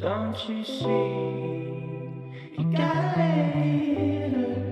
Don't you see? You gotta let it hurt.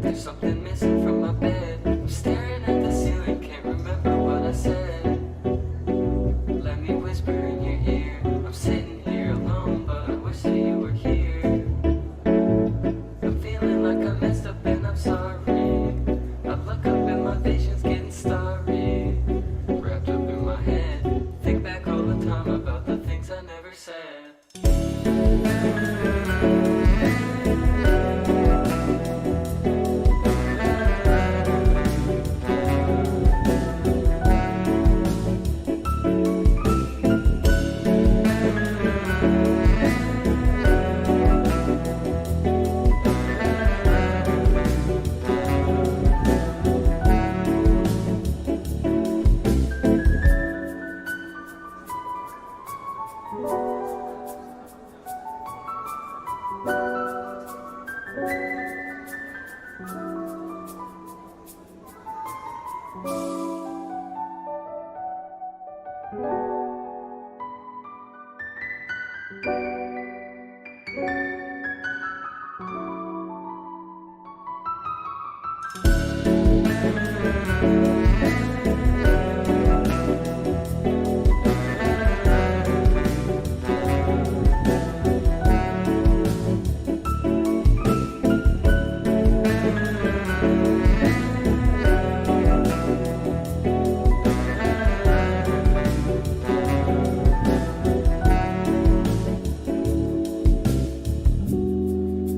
There's something missing from my bed. I'm staring at the ceiling, can't remember what I said. Let me whisper in your ear. I'm sitting here alone, but I wish that you were here. I'm feeling like I messed up and I'm sorry. I look up and my vision's getting starry. Wrapped up in my head, think back all the time about the things I never said.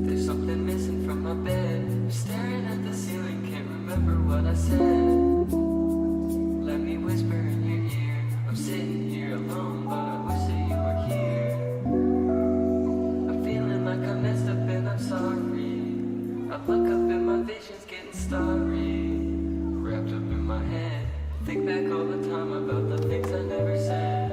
There's something missing from my bed. I'm staring at the ceiling, can't remember what I said. Let me whisper in your ear. I'm sitting here alone, but I wish that you were here. I'm feeling like I messed up and I'm sorry. I look up and my vision's getting starry. Wrapped up in my head, think back all the time about the things I never said.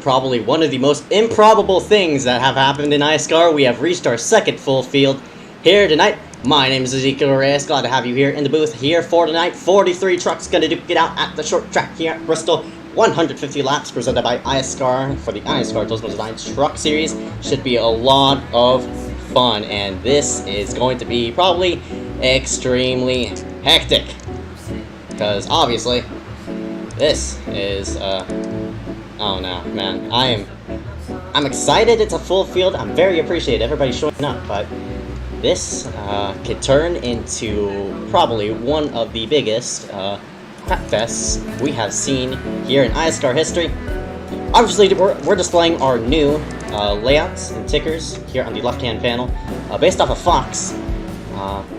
probably one of the most improbable things that have happened in iSCAR. We have reached our second full field here tonight. My name is Ezekiel Reyes. Glad to have you here in the booth here for tonight. 43 trucks gonna duke it out at the short track here at Bristol. 150 laps presented by iSCAR for the iSCAR Tolsma Design Truck Series. Should be a lot of fun, and this is going to be probably extremely hectic. Because obviously, this is oh no, man. I'm excited it's a full field. I'm very appreciative everybody showing up, but this could turn into probably one of the biggest crap fests we have seen here in iSCAR history. Obviously, we're displaying our new layouts and tickers here on the left-hand panel, based off of Fox.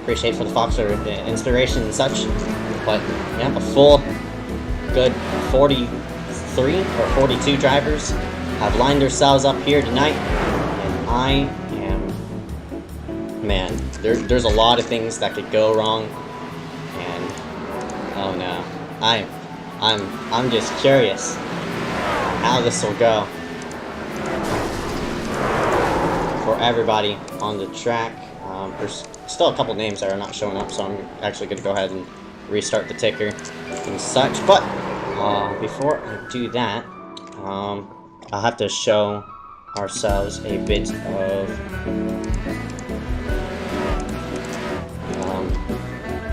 Appreciate for the Fox or the inspiration and such, but yeah, a full good 43 or 42 drivers have lined themselves up here tonight, and I am, man, there's a lot of things that could go wrong, and oh no, I'm just curious how this will go for everybody on the track. There's still a couple names that are not showing up, so I'm actually going to go ahead and restart the ticker and such. But before I do that, I'll have to show ourselves a bit of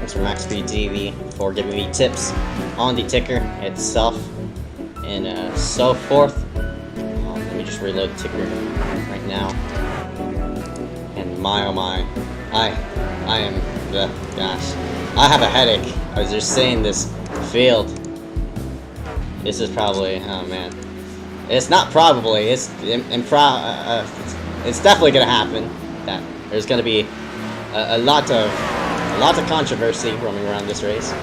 Mr. MaxBDV for giving me tips on the ticker itself and so forth. Let me just reload the ticker right now. And my oh my, I am the gosh. I have a headache. I was just saying this field. This is probably, oh man. It's not probably, it's it's definitely gonna happen. That there's gonna be a lot of controversy roaming around this race.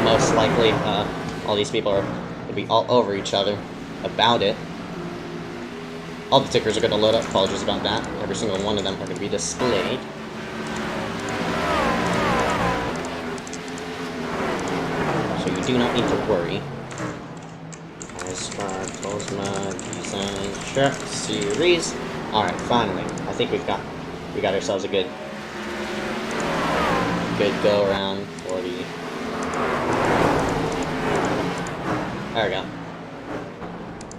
Most likely, all these people are gonna be all over each other about it. All the tickers are gonna load up. Apologies about that. Every single one of them are gonna be displayed. So you do not need to worry. iSCAR Tolsma Design Truck Series. Alright, finally. I think we got ourselves a good go around for the. There we go.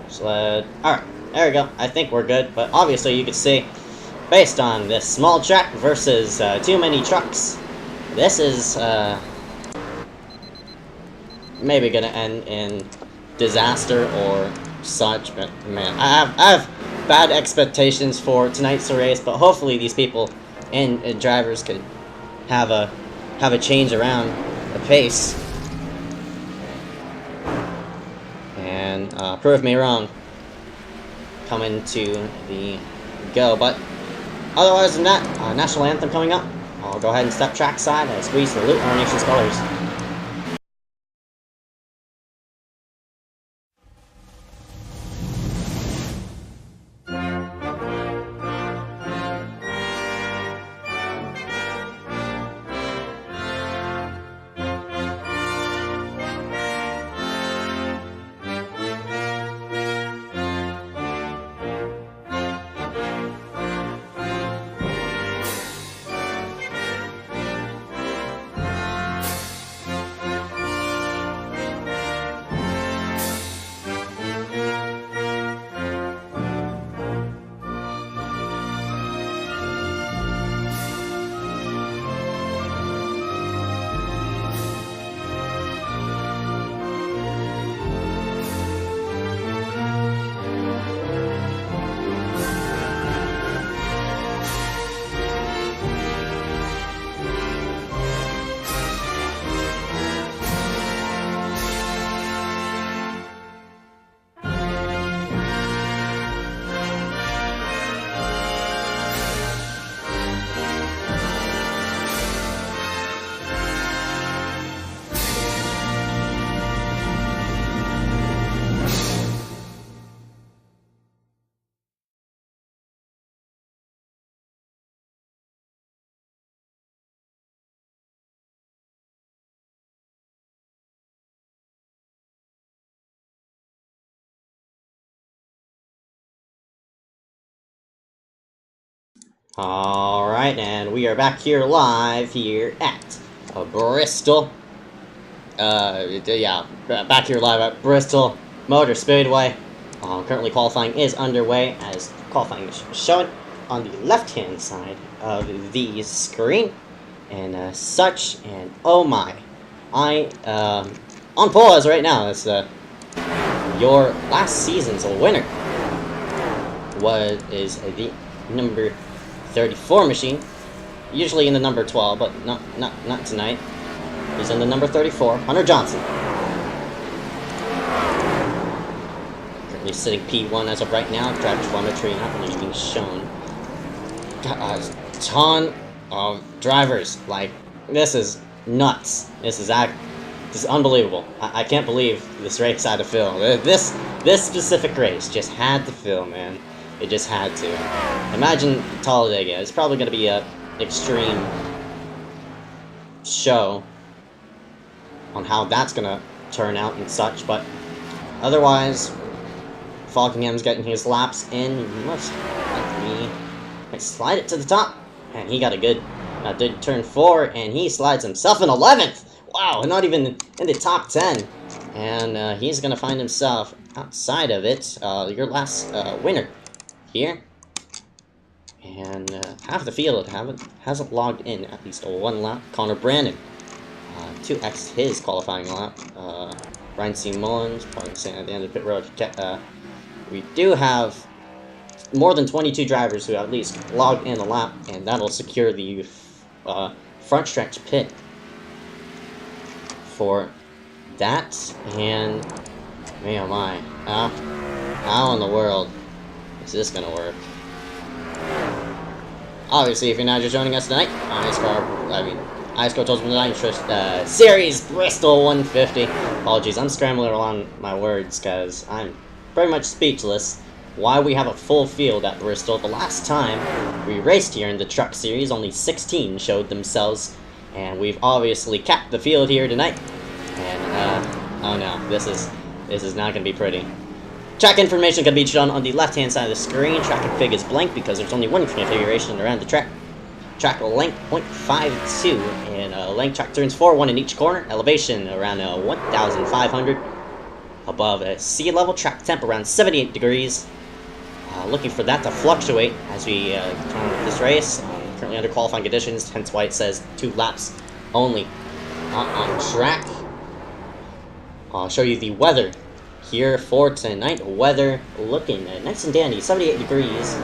Sled. Alright, there we go. I think we're good, but obviously you could see, based on this small track versus too many trucks, this is maybe gonna end in disaster or such. But man, I have bad expectations for tonight's race, but hopefully these people and drivers could have a change around the pace and prove me wrong coming to the go. But otherwise than that, national anthem coming up. I'll go ahead and step trackside and squeeze the salute our nation's colors. Alright, and we are back here live here at Bristol. Back here live at Bristol Motor Speedway. Currently qualifying is underway, as qualifying is showing on the left-hand side of the screen. And such, and oh my. I, on pause right now, it's your last season's winner. Is the number 34 machine, usually in the number 12, but not tonight. He's in the number 34, Hunter Johnson. Currently sitting P1 as of right now. Driver telemetry not really being shown. Got a ton of drivers. Like, this is nuts. This is unbelievable. I can't believe this race had to fill. This specific race just had to fill, man. It just had to. Imagine Talladega. It's probably going to be a extreme show on how that's going to turn out and such, but otherwise, Falkingham's getting his laps in. Must slide it to the top, and he got a good turn 4, and he slides himself in 11th. Wow, not even in the top 10, and he's going to find himself outside of it. Your last winner here, and half the field hasn't logged in at least one lap. Connor Brandon 2x his qualifying lap. Ryan C. Mullins probably saying at the end of the pit road. We do have more than 22 drivers who at least logged in a lap, and that'll secure the front stretch pit for that. And man, oh my, how in the world is this gonna work? Obviously, if you're not just joining us tonight on iSCAR Tolsma tonight, Series Bristol 150. Apologies, I'm scrambling along my words because I'm pretty much speechless. Why we have a full field at Bristol? The last time we raced here in the Truck Series, only 16 showed themselves, and we've obviously capped the field here tonight. And oh no, this is not gonna be pretty. Track information can be shown on the left-hand side of the screen. Track config is blank because there's only one configuration around the track. Track length 0.52, and length track turns 4, 1 in each corner. Elevation around 1,500 above sea level. Track temp around 78 degrees. Looking for that to fluctuate as we turn on this race. Currently under qualifying conditions, hence why it says 2 laps only on track. I'll show you the weather here for tonight. Weather looking nice and dandy, 78 degrees,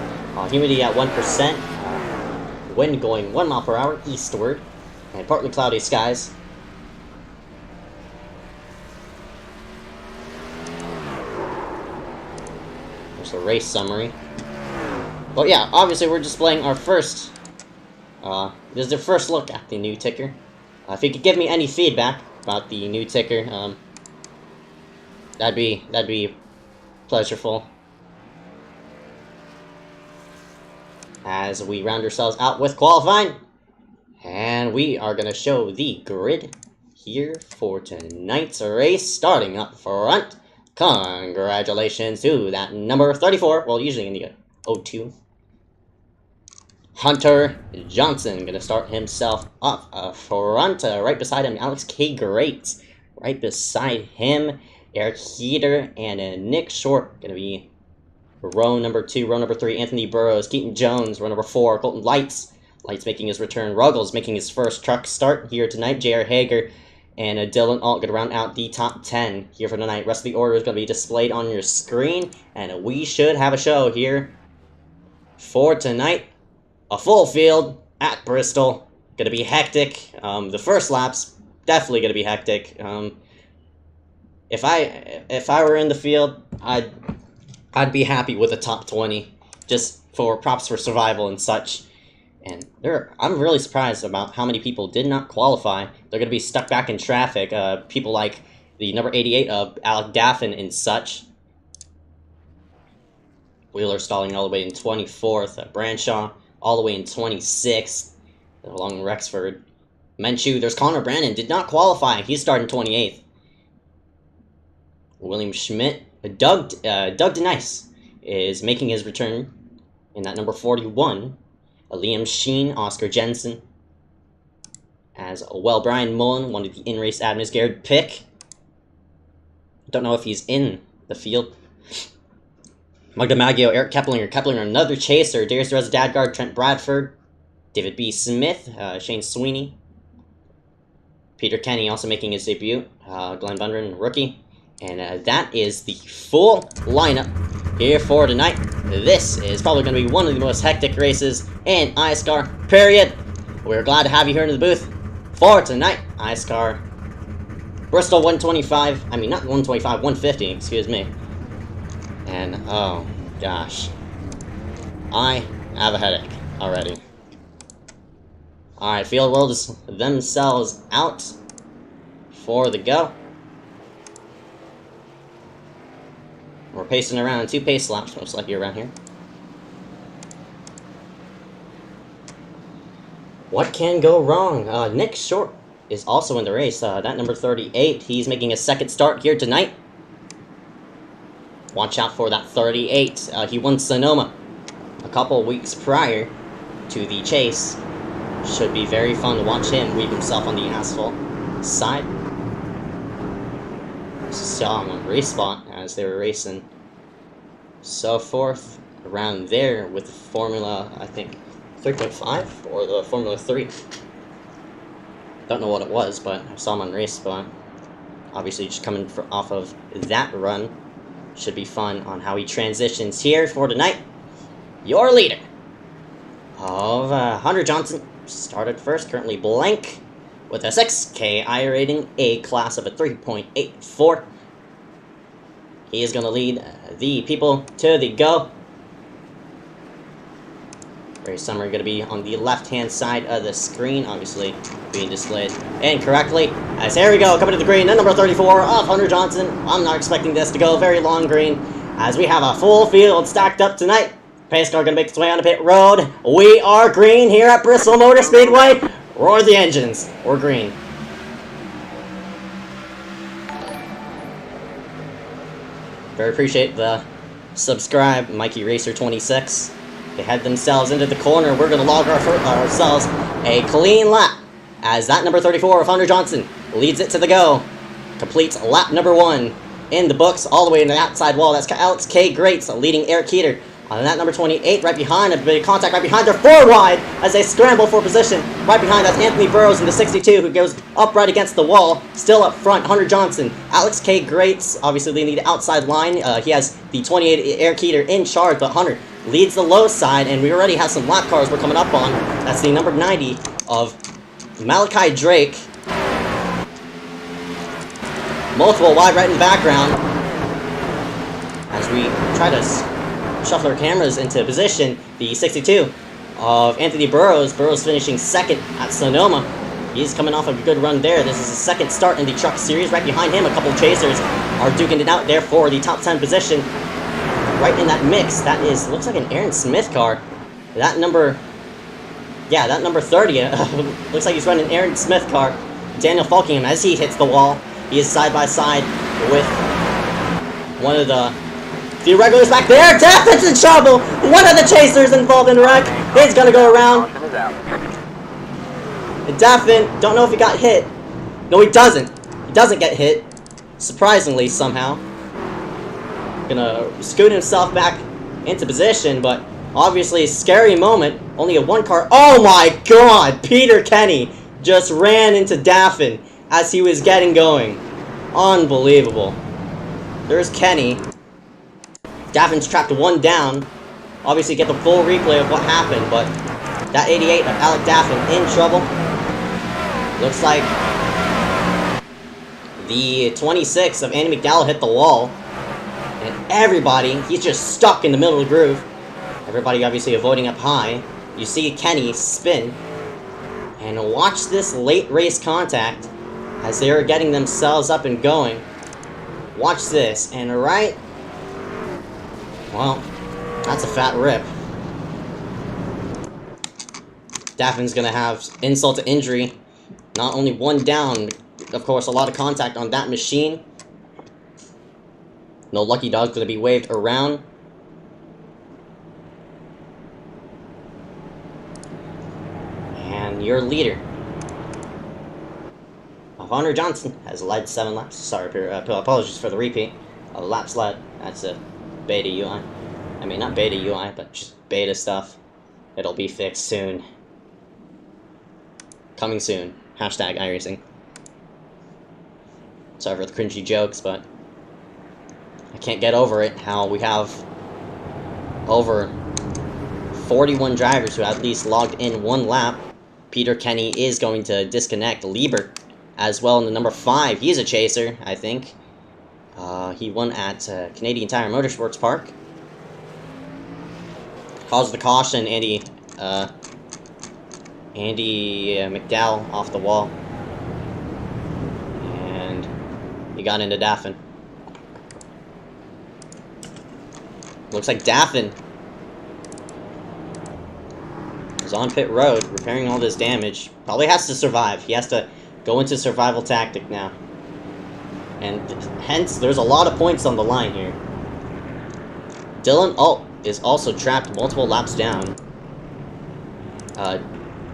humidity at 1%, wind going 1 mile per hour eastward, and partly cloudy skies. There's the race summary. But yeah, obviously we're displaying our first, this is the first look at the new ticker. If you could give me any feedback about the new ticker, that'd be pleasureful. As we round ourselves out with qualifying, and we are gonna show the grid here for tonight's race. Starting up front, congratulations to that number 34. Well, usually in the 02. Hunter Johnson gonna start himself up front. Right beside him, Alex K. Great. Right beside him, Eric Heater and Nick Short gonna be row number 2, row number 3, Anthony Burrows, Keaton Jones, row number 4, Colton Lights making his return, Ruggles making his first truck start here tonight, J.R. Hager and Dylan Alt gonna round out the top 10 here for tonight. Rest of the order is gonna be displayed on your screen, and we should have a show here for tonight. A full field at Bristol, gonna be hectic. The first lap's definitely gonna be hectic. If I were in the field, I'd be happy with a top 20, just for props for survival and such. And I'm really surprised about how many people did not qualify. They're gonna be stuck back in traffic. People like the number 88 of Alec Daffin and such. Wheeler stalling all the way in 24th. Branshaw all the way in 26th. Along Rexford. Menchu, there's Connor Brandon, did not qualify. He's starting 28th. William Schmidt, Doug DeNice is making his return in that number 41. Liam Sheen, Oscar Jensen. As well, Brian Mullen, one of the in-race admins, Garrett Pick. Don't know if he's in the field. Magda Maggio, Eric Keplinger. Keplinger, another chaser. Darius Reza Dadgard, Trent Bradford. David B. Smith, Shane Sweeney. Peter Kenny also making his debut. Glenn Bundren, rookie. And that is the full lineup here for tonight. This is probably going to be one of the most hectic races in iSCAR, period. We're glad to have you here in the booth for tonight. iSCAR Bristol 125. I mean, not 125, 150, excuse me. And, oh, gosh. I have a headache already. Alright, Field World is themselves out for the go. We're pacing around 2 pace laps, most likely around here. What can go wrong? Nick Short is also in the race. That number 38, he's making a second start here tonight. Watch out for that 38. He won Sonoma a couple weeks prior to the chase. Should be very fun to watch him weave himself on the asphalt side. Saw him on race spot as they were racing so forth around there with the Formula, I think, 3.5 or the Formula 3. Don't know what it was, but I saw him on race spot. Obviously, just coming off of that run. Should be fun on how he transitions here for tonight. Your leader of Hunter Johnson started first, currently blank with a 6K I rating, a class of a 3.84. He is going to lead the people to the go. Very summary going to be on the left-hand side of the screen, obviously being displayed incorrectly. As here we go, coming to the green, the number 34 of Hunter Johnson. I'm not expecting this to go very long green, as we have a full field stacked up tonight. Pace car going to make its way on the pit road. We are green here at Bristol Motor Speedway. Roar the engines. We're green. Very appreciate the subscribe, Mikey Racer 26. They head themselves into the corner. We're going to log ourselves a clean lap as that number 34 of Hunter Johnson leads it to the go. Completes lap number 1 in the books all the way to the outside wall. That's Alex K. Greats leading Eric Keeter. On that number 28, right behind, a bit of contact right behind. They're 4 wide as they scramble for position. Right behind, that's Anthony Burrows in the 62 who goes up right against the wall. Still up front, Hunter Johnson. Alex K. Greats, obviously leading the outside line. He has the 28 Eric Keeter in charge, but Hunter leads the low side, and we already have some lap cars we're coming up on. That's the number 90 of Malachi Drake. Multiple wide right in the background as we try to shuffle our cameras into position. The 62 of Anthony Burrows. Burrows finishing second at Sonoma. He's coming off of a good run there. This is his second start in the truck series. Right behind him, a couple chasers are duking it out there for the top 10 position. Right in that mix, that is, looks like an Aaron Smith car. That number 30, looks like he's running an Aaron Smith car. Daniel Falkingham, as he hits the wall, he is side by side with one of the few regulars back there. Daffin's in trouble. One of the chasers involved in the wreck. He's gonna go around. And Daffin, don't know if he got hit. No, he doesn't. He doesn't get hit. Surprisingly, somehow. Gonna scoot himself back into position, but obviously a scary moment. Only a 1 car. Oh my god! Peter Kenny just ran into Daffin as he was getting going. Unbelievable. There's Kenny. Daffin's trapped 1 down. Obviously get the full replay of what happened, but that 88 of Alec Daffin in trouble. Looks like the 26 of Andy McDowell hit the wall. And everybody, he's just stuck in the middle of the groove. Everybody obviously avoiding up high. You see Kenny spin. And watch this late race contact as they are getting themselves up and going. Watch this. And right... well, that's a fat rip. Daffin's gonna have insult to injury. Not only 1 down, of course, a lot of contact on that machine. No lucky dog's gonna be waved around. And your leader, Hunter Johnson, has led 7 laps. Sorry, apologies for the repeat. Laps led. That's a beta UI. I mean, not beta UI, but just beta stuff. It'll be fixed soon. Coming soon. Hashtag iRacing. Sorry for the cringy jokes, but I can't get over it how we have over 41 drivers who at least logged in 1 lap. Peter Kenny is going to disconnect. Lieber as well in the number 5. He's a chaser, I think. He won at Canadian Tire Motorsports Park. Cause the caution, Andy McDowell off the wall. And he got into Daffin. Looks like Daffin is on pit road, repairing all this damage. Probably has to survive. He has to go into survival tactic now. And hence, there's a lot of points on the line here. Dylan Alt is also trapped multiple laps down.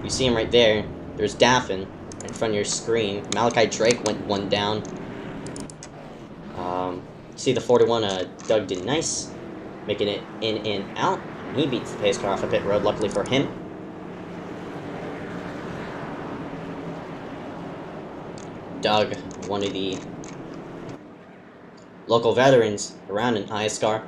You see him right there. There's Daffin in front of your screen. Malachi Drake went 1 down. See the 41, Doug did nice. Making it in and out. He beats the pace car off a pit road, luckily for him. Doug, one of the local veterans around in iSCAR.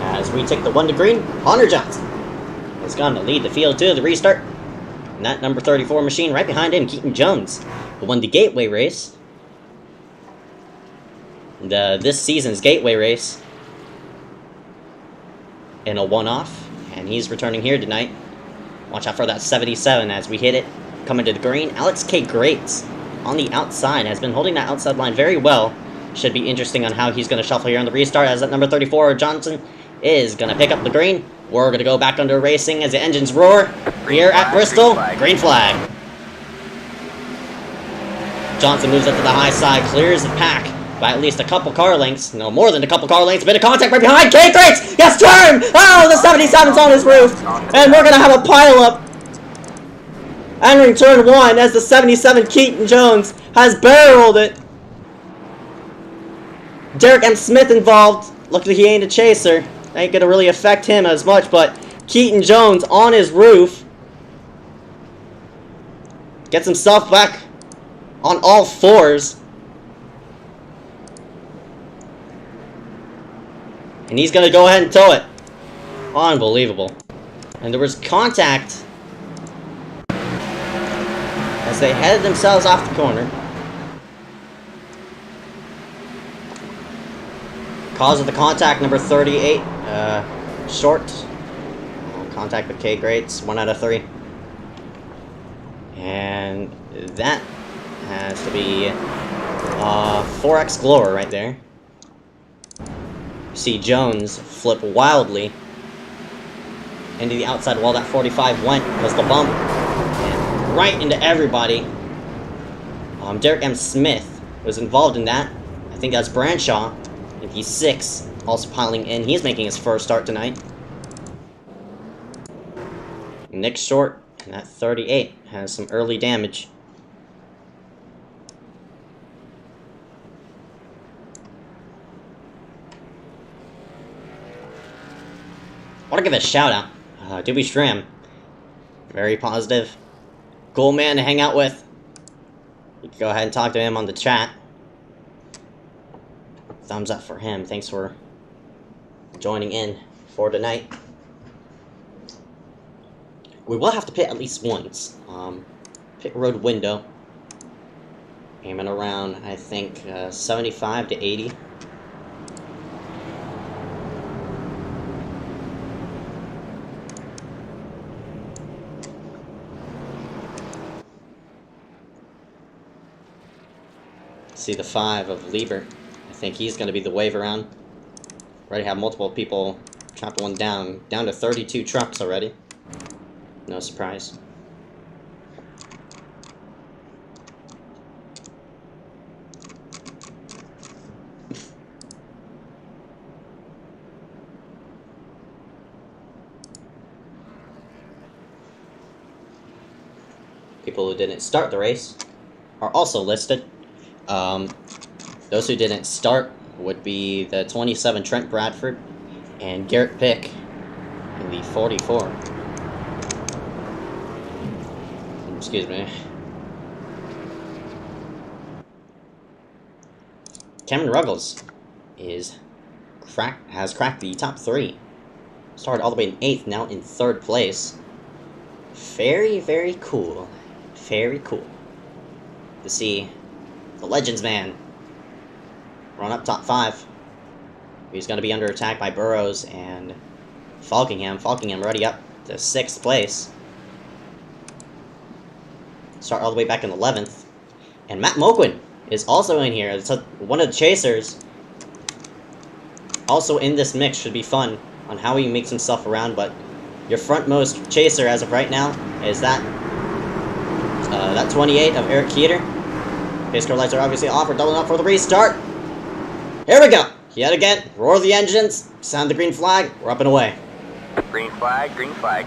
As we take the 1 to green, Hunter Johnson is going to lead the field to the restart. And that number 34 machine right behind him, Keaton Jones, who won the Gateway race. This season's Gateway race in a one-off, and he's returning here tonight. Watch out for that 77 as we hit it, coming to the green. Alex K. Greats on the outside has been holding that outside line very well. Should be interesting on how he's going to shuffle here on the restart, as that number 34 Johnson is going to pick up the green. We're going to go back under racing as the engines roar here at Bristol. Green flag. Johnson moves up to the high side, clears the pack by at least a couple car lengths. No more than a couple car lengths. A bit of contact right behind. K. Greats! Yes, turn! Oh, the 77's on his roof. And we're going to have a pileup entering turn 1 as the 77 Keaton Jones has barreled it. Derek M. Smith involved. Luckily, he ain't a chaser. Ain't going to really affect him as much, but Keaton Jones on his roof gets himself back on all fours. And he's going to go ahead and tow it. Unbelievable. And there was contact as they headed themselves off the corner. Cause of the contact, number 38, short. Contact with K. Greats, 1 out of 3. And that has to be 4X Glower right there. See Jones flip wildly into the outside wall. That 45 went, was the bump, and right into everybody. Derek M. Smith was involved in that. I think that's Branshaw. And he's 6, also piling in. He's making his first start tonight. Nick Short, and that 38 has some early damage. I want to give a shout out. Dewey Stram, very positive. Cool man to hang out with. You can go ahead and talk to him on the chat. Thumbs up for him. Thanks for joining in for tonight. We will have to pit at least once. Pit road window. Aiming around, I think, 75 to 80. See the 5 of Lieber. I think he's going to be the wave around. Already have multiple people trapped one down. Down to 32 trucks already. No surprise. people who didn't start the race are also listed. Those who didn't start would be the 27 Trent Bradford and Garrett Pick in the 44. Excuse me. Cameron Ruggles has cracked the top 3. Started all the way in 8th, now in 3rd place. Very, very cool. Very cool to see the Legends man run up top 5. He's going to be under attack by Burrows and Falkingham. Falkingham already up to 6th place. Start all the way back in 11th. And Matt Moquin is also in here. It's one of the chasers. Also in this mix. Should be fun on how he makes himself around. But your frontmost chaser as of right now is that 28 of Eric Keeter. Pace car lights are obviously off. We're doubling up for the restart. Here we go. Yet again. Roar the engines. Sound the green flag. We're up and away. Green flag, green flag.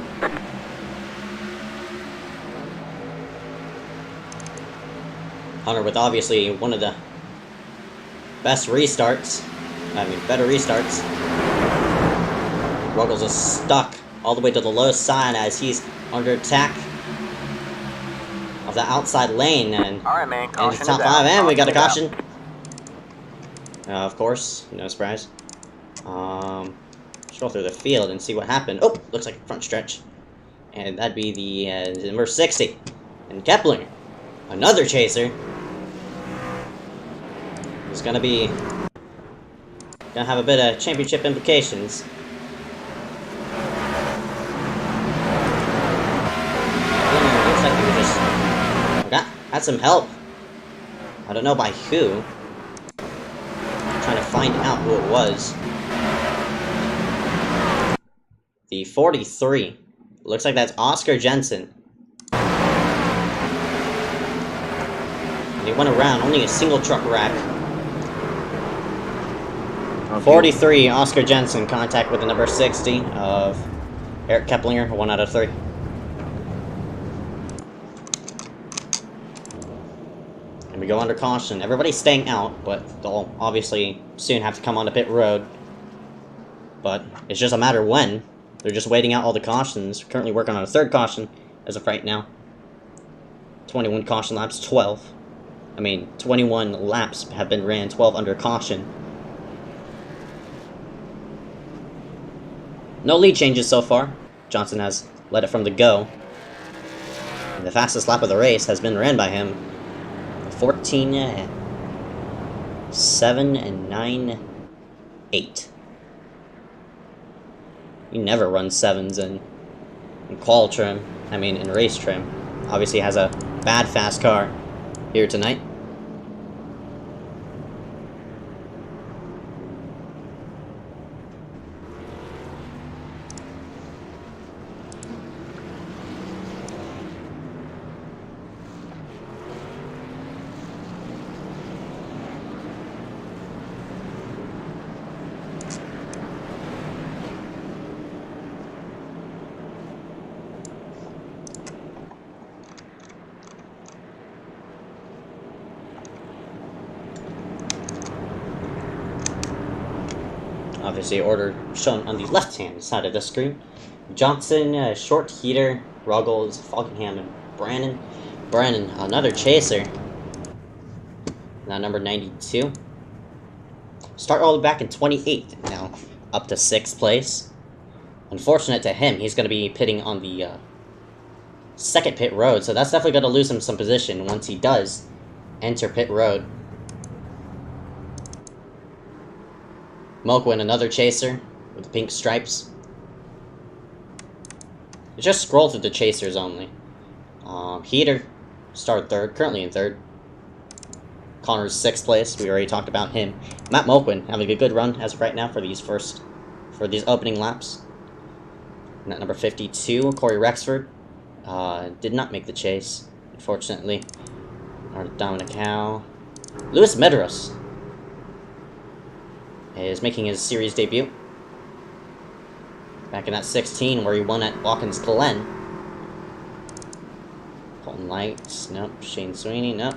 Hunter with obviously one of the best restarts. Better restarts. Ruggles is stuck all the way to the low side as he's under attack of the outside lane, and All right, man. into Caution top is 5, out. and we got a Caution is caution. Of course, no surprise. Scroll through the field and see what happened. Oh, looks like a front stretch, and that'd be the number 60, and Kepler, another chaser. It's gonna have a bit of championship implications. Looks like we just had some help. I don't know by who. I'm trying to find out who it was. The 43. Looks like that's Oscar Jensen. And he went around, only a single truck wreck. Okay. 43, Oscar Jensen, contact with the number 60 of Eric Keplinger, 1 out of 3. And we go under caution. Everybody's staying out, but they'll obviously soon have to come onto pit road. But it's just a matter when. They're just waiting out all the cautions. We're currently working on a 3rd caution as of right now. 21 caution laps, 21 laps have been ran, 12 under caution. No lead changes so far. Johnson has led it from the go. And the fastest lap of the race has been ran by him. 14.7 and 9.8. He never runs 7s in qual trim. In race trim. Obviously has a bad fast car here tonight. Obviously, order shown on the left-hand side of the screen. Johnson, Short Heater, Ruggles, Falkingham, and Brannon. Brannon, another chaser. Now number 92. Start all the way back in 28th, now up to 6th place. Unfortunate to him, he's going to be pitting on the 2nd pit road, so that's definitely going to lose him some position once he does enter pit road. Moquin, another chaser with the pink stripes. Just scroll through the chasers only. Heater started 3rd, currently in 3rd. Connor's 6th place. We already talked about him. Matt Moquin having a good run as of right now for these opening laps. And at number 52, Corey Rexford did not make the chase, unfortunately. Dominic Howe. Lewis Medeiros is making his series debut. Back in that 16 where he won at Watkins Glen. Colton Lights, nope. Shane Sweeney, nope.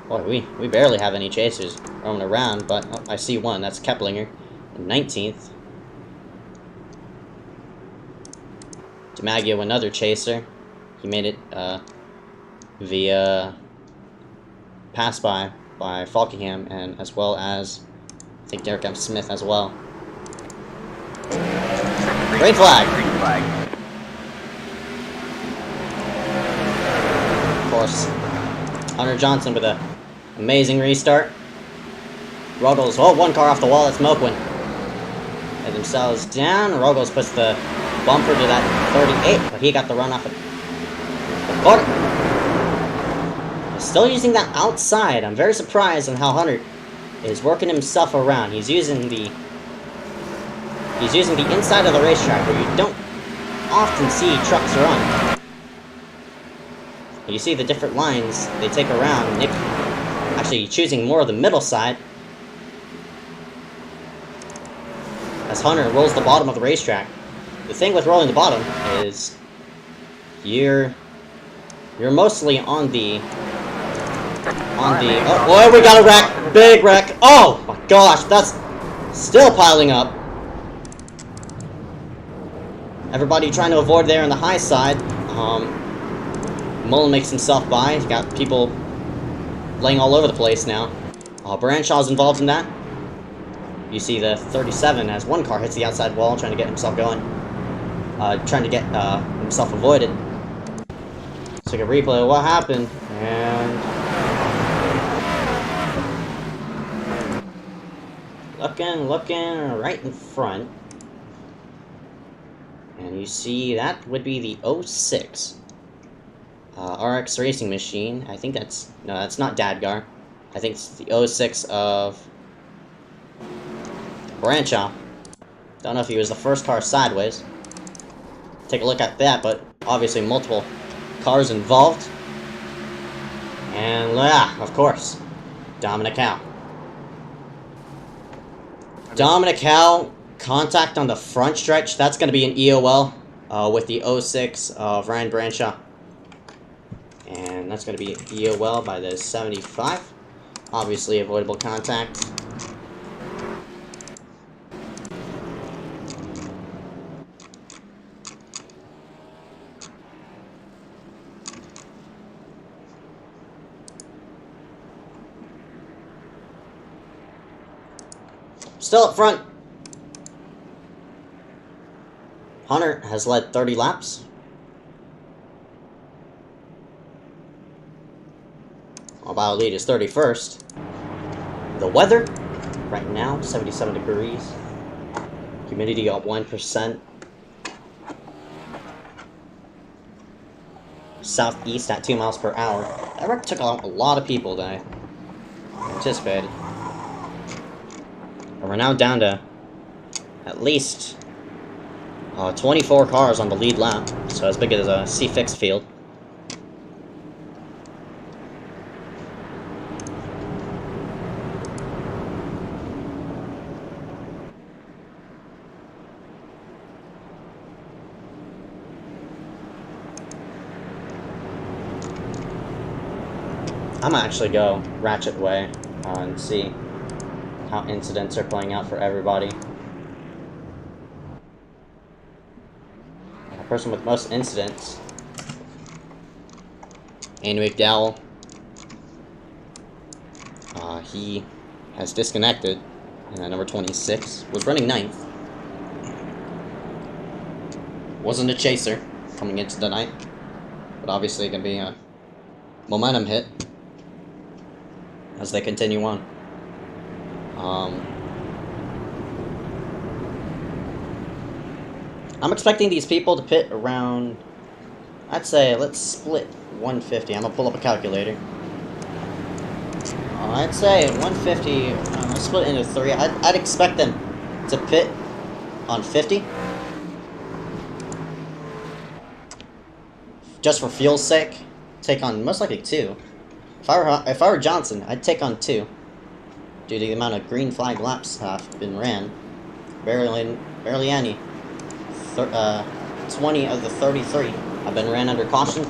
Boy, we barely have any chasers roaming around, but oh, I see one. That's Keplinger in 19th. DiMaggio, another chaser. He made it via pass by Falkingham, and as well as I think Derek M. Smith as well. Green flag. Green flag. Of course, Hunter Johnson with an amazing restart. Ruggles, oh, one car off the wall. That's Moquin. Get themselves down. Ruggles puts the bumper to that 38, but he got the run off it. Still using that outside. I'm very surprised on how Hunter is working himself around. He's using the inside of the racetrack where you don't often see trucks run. You see the different lines they take around. Nick actually choosing more of the middle side as Hunter rolls the bottom of the racetrack. The thing with rolling the bottom is you're mostly on the oh boy, we got a wreck, big wreck. Oh my gosh, that's still piling up. Everybody trying to avoid there on the high side. Mullen makes himself by. You got people laying all over the place now. Branshaw's involved in that. You see the 37 as one car hits the outside wall, trying to get himself going. Trying to get himself avoided. Let's take a replay of what happened. And looking right in front. And you see that would be the 06 RX Racing Machine. I think that's... No, that's not Dadgar. I think it's the 06 of Branshaw. Don't know if he was the first car sideways. Take a look at that, but obviously multiple cars involved. And yeah, of course, Dominic Howe. Dominic Howe, contact on the front stretch. That's going to be an EOL with the 06 of Ryan Branshaw. And that's going to be an EOL by the 75. Obviously avoidable contact. Still up front. Hunter has led 30 laps. About lead is 31st. The weather right now 77 degrees. Humidity at 1%. Southeast at 2 miles per hour. That wreck took a lot of people than I anticipated. And we're now down to at least 24 cars on the lead lap, so as big as a C-Fix field. I'm gonna actually go Ratchet Way and see how incidents are playing out for everybody. The person with most incidents, Andy McDowell, he has disconnected, and number 26 was running 9th. Wasn't a chaser coming into the night, but obviously going to be a momentum hit as they continue on. I'm expecting these people to pit around, I'd say, let's split 150. I'm going to pull up a calculator. I'd say 150, let's split into 3. I'd expect them to pit on 50. Just for fuel's sake. Take on, most likely 2. If I were Johnson, I'd take on 2. Due to the amount of green flag laps have been ran. Barely any. 20 of the 33 have been ran under caution.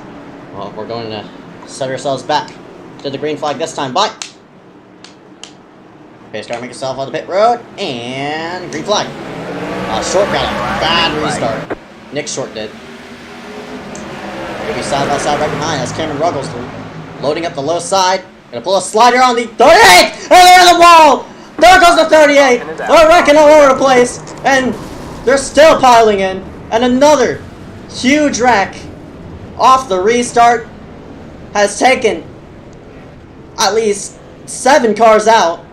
Well, we're going to set ourselves back to the green flag this time. Bye! Pace car, make yourself on the pit road, and green flag. Short got a bad restart. Nick Short did. Maybe side by side right behind. That's Cameron Ruggles loading up the low side. Gonna pull a slider on the 38! And they're in the wall! There goes the 38! They're wrecking all over the place, and they're still piling in. And another huge wreck off the restart has taken at least 7 cars out.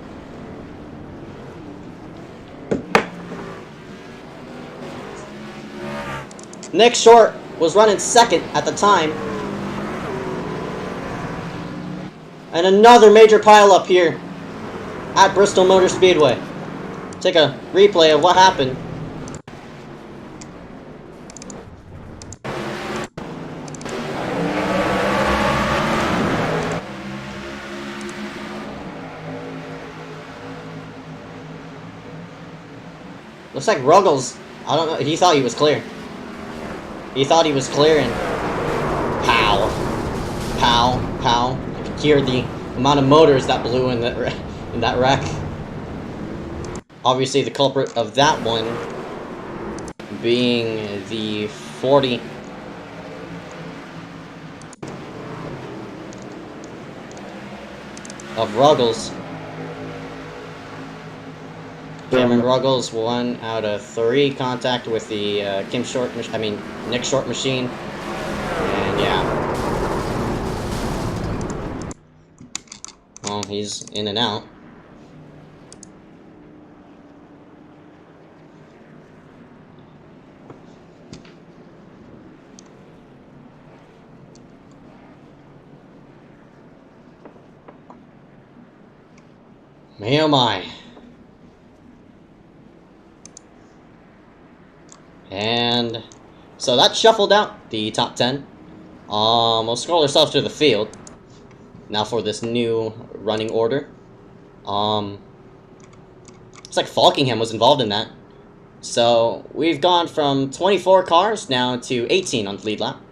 Nick Short was running second at the time. And another major pileup here at Bristol Motor Speedway. Take a replay of what happened. Looks like Ruggles, I don't know, he thought he was clear. He thought he was clear, and pow, pow, pow. You could hear the amount of motors that blew in that wreck. Obviously, the culprit of that one being the 40 of Ruggles. Cameron Ruggles, 1 out of 3 contact with the Nick Short machine, and yeah, well, he's in and out. Me oh my. And so that shuffled out the top 10. We'll scroll ourselves to the field now for this new running order. It's like Falkingham was involved in that. So we've gone from 24 cars now to 18 on the lead lap.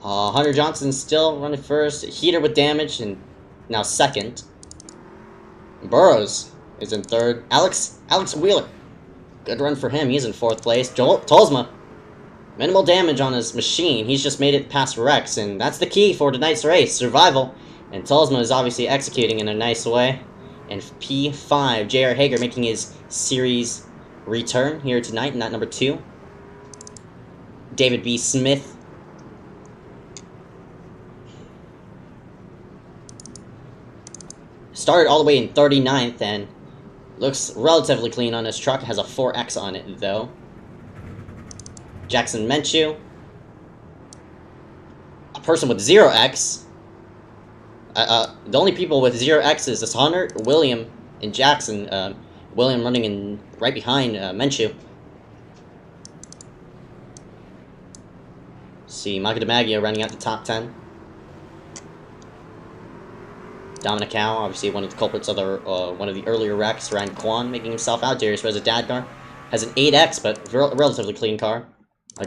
Hunter Johnson still running first. Heater with damage and now second. Burrows is in third. Alex Wheeler. Good run for him. He's in 4th place. Tolsma. Minimal damage on his machine. He's just made it past Rex, and that's the key for tonight's race. Survival. And Tolsma is obviously executing in a nice way. And P5, J.R. Hager making his series return here tonight in that number 2. David B. Smith. Started all the way in 39th, and looks relatively clean on his truck. Has a 4X on it, though. Jackson Menchu. A person with 0X. The only people with 0X's is Hunter, William, and Jackson. William running in right behind Menchu. See, Micah DiMaggio running out the top 10. Dominic Howe, obviously one of the culprits of the one of the earlier wrecks. Ryan Kwan making himself out. Darius Reza Dadgar has an 8X, but relatively clean car.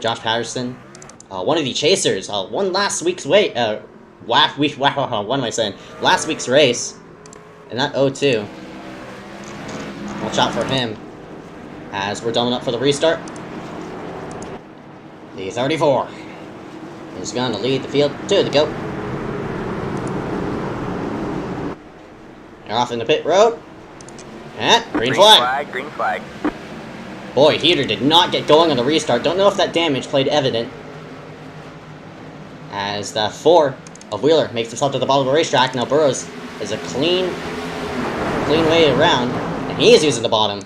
Josh Patterson, one of the chasers, won last week's what am I saying? Last week's race, and that 0-2. Watch out for him as we're doubling up for the restart. The 34 is going to lead the field to the goat. They're off in the pit road. And green flag. Green flag. Boy, Heater did not get going on the restart. Don't know if that damage played evident. As the 4 of Wheeler makes himself to the bottom of the racetrack. Now Burrows is a clean way around. And he is using the bottom.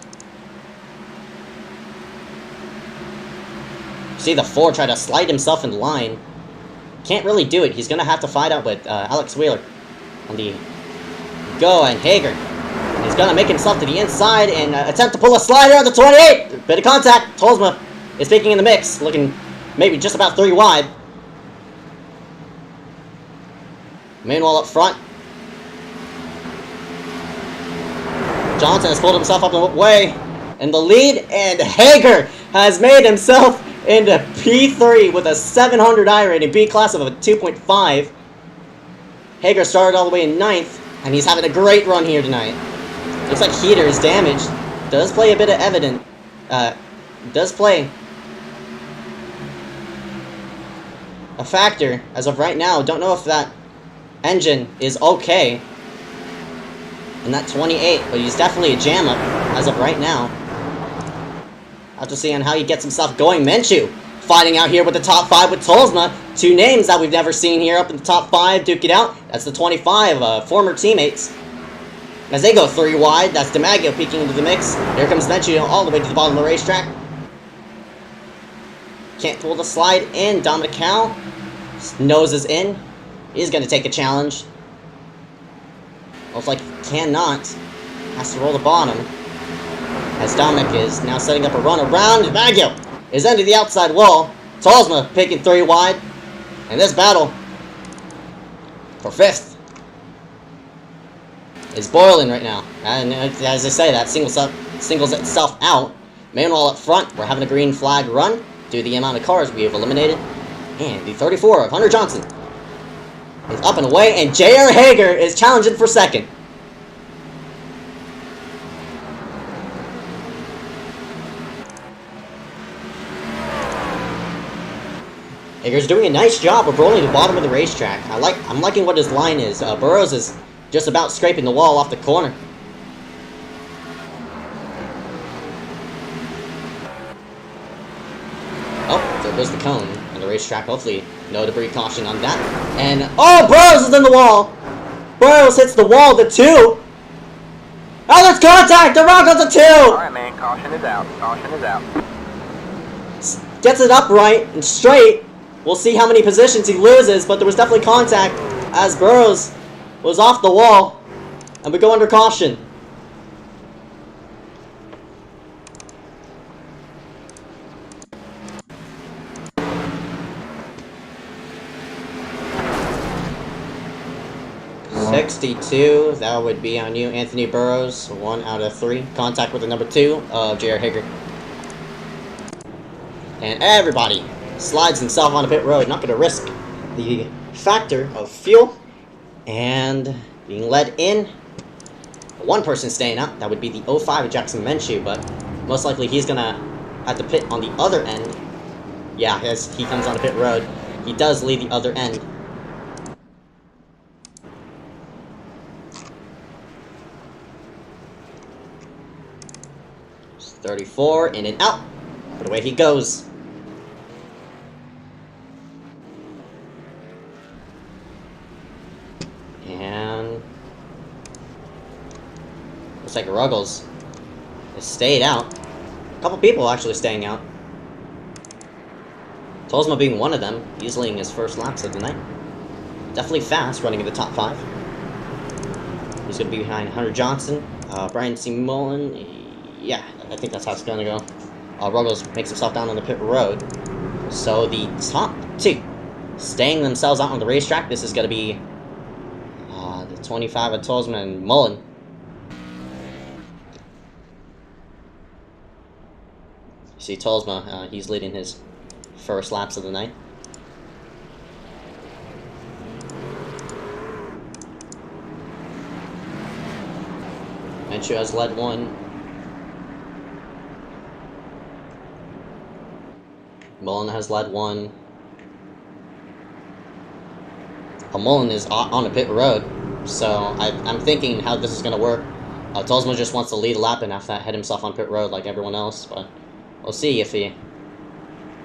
See the 4 try to slide himself in line. Can't really do it. He's going to have to fight out with Alex Wheeler on the go, and Hager. He's going to make himself to the inside and attempt to pull a slider on the 28. Bit of contact. Tolsma is taking in the mix, looking maybe just about 3 wide. Meanwhile, up front, Johnson has pulled himself up the way in the lead, and Hager has made himself into P3 with a 700 I rating, B class of a 2.5. Hager started all the way in 9th, and he's having a great run here tonight. Looks like Heater is damaged. Does play a bit of evident. Does play a factor as of right now. Don't know if that engine is okay. And that 28, but he's definitely a jam up as of right now. Have to see on how he gets himself going. Menchu fighting out here with the top 5 with Tolsma. 2 names that we've never seen here up in the top 5 duke it out. That's the 25 former teammates. As they go 3 wide, that's DiMaggio peeking into the mix. Here comes Menchu all the way to the bottom of the racetrack. Can't pull the slide in. Dominic Cal noses in. He's going to take a challenge. Looks like he cannot. Has to roll the bottom. As Dominic is now setting up a run around. DiMaggio is into the outside wall. Tolsma picking 3 wide. And this battle for 5th is boiling right now. And as I say, that singles itself out. Manuel up front. We're having a green flag run due to the amount of cars we have eliminated. And the 34 of Hunter Johnson is up and away. And J.R. Hager is challenging for 2nd. Hager's doing a nice job of rolling the bottom of the racetrack. I'm liking what his line is. Burrows is just about scraping the wall off the corner. Oh, there goes the cone on the racetrack. Hopefully, no debris caution on that. And, oh, Burrows is in the wall! Burrows hits the wall, the 2! Oh, there's contact! The round goes the 2! Alright, man, caution is out. Caution is out. Gets it upright and straight. We'll see how many positions he loses, but there was definitely contact as Burrows was off the wall. And we go under caution. $62, that would be on you, Anthony Burrows. 1 out of 3. Contact with the number 2 of J.R. Hager. And everybody slides himself on the pit road, not going to risk the factor of fuel and being led in. 1 person staying out, that would be the 05 Jackson Menchu, but most likely he's going to have to pit on the other end. Yeah, as he comes on the pit road, he does lead the other end. It's 34, in and out, but away he goes. And looks like Ruggles has stayed out. A couple people actually staying out. Tolsma being one of them, he's leading his first laps of the night. Definitely fast, running in the top 5. He's going to be behind Hunter Johnson, Brian C. Mullen. Yeah, I think that's how it's going to go. Ruggles makes himself down on the pit road. So the top 2 staying themselves out on the racetrack. This is going to be 25 at Tolsma and Mullen. You see Tolsma, he's leading his first laps of the night. Menchu has led 1. Mullen has led 1. Mullen is on a pit road. So, I'm thinking how this is going to work. Tolsma just wants to lead a lap and have to head himself on pit road like everyone else, but we'll see if he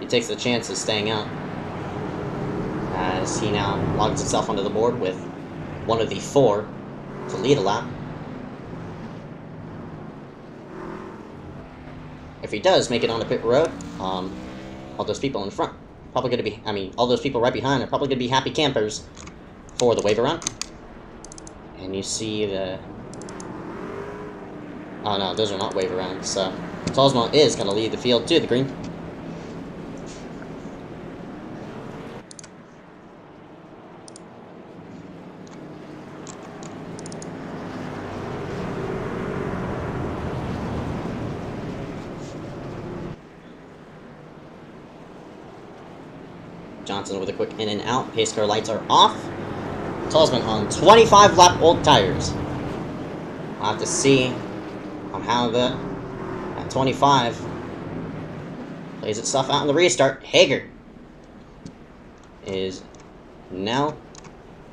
takes the chance of staying out. As he now logs himself onto the board with 1 of the 4 to lead a lap. If he does make it on the pit road, all those people in front, probably going to be, all those people right behind are probably going to be happy campers for the wave around. And you see the... Oh no, those are not wave arounds, so... Tolsma is going to lead the field to the green. Johnson with a quick in and out. Pace car lights are off. Tolsma on 25 lap old tires. I'll have to see on how the at 25 plays itself out in the restart. Hager is now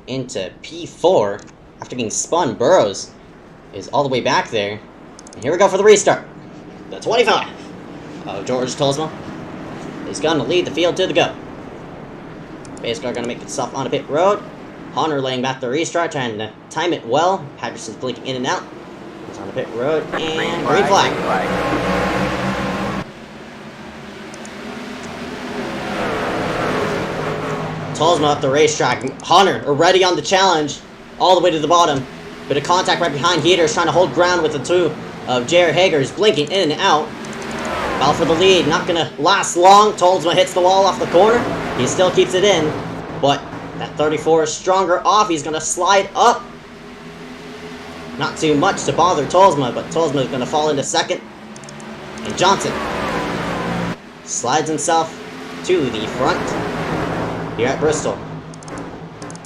into P4 after getting spun. Burrows is all the way back there. And here we go for the restart. The 25 of George Tolsma is going to lead the field to the go. Pace car going to make itself on a pit road. Honor laying back the restart, trying to time it well. Patterson's blinking in and out. He's on the pit road, and green flag. Tolsma up the racetrack. Honor already on the challenge, all the way to the bottom. Bit of contact right behind. Heater's trying to hold ground with the two of Jared Hager. He's blinking in and out. Ball for the lead, not gonna last long. Tolsma hits the wall off the corner. He still keeps it in, but that 34 is stronger off. He's gonna slide up. Not too much to bother Tolsma, but Tolsma is gonna fall into second. And Johnson slides himself to the front here at Bristol.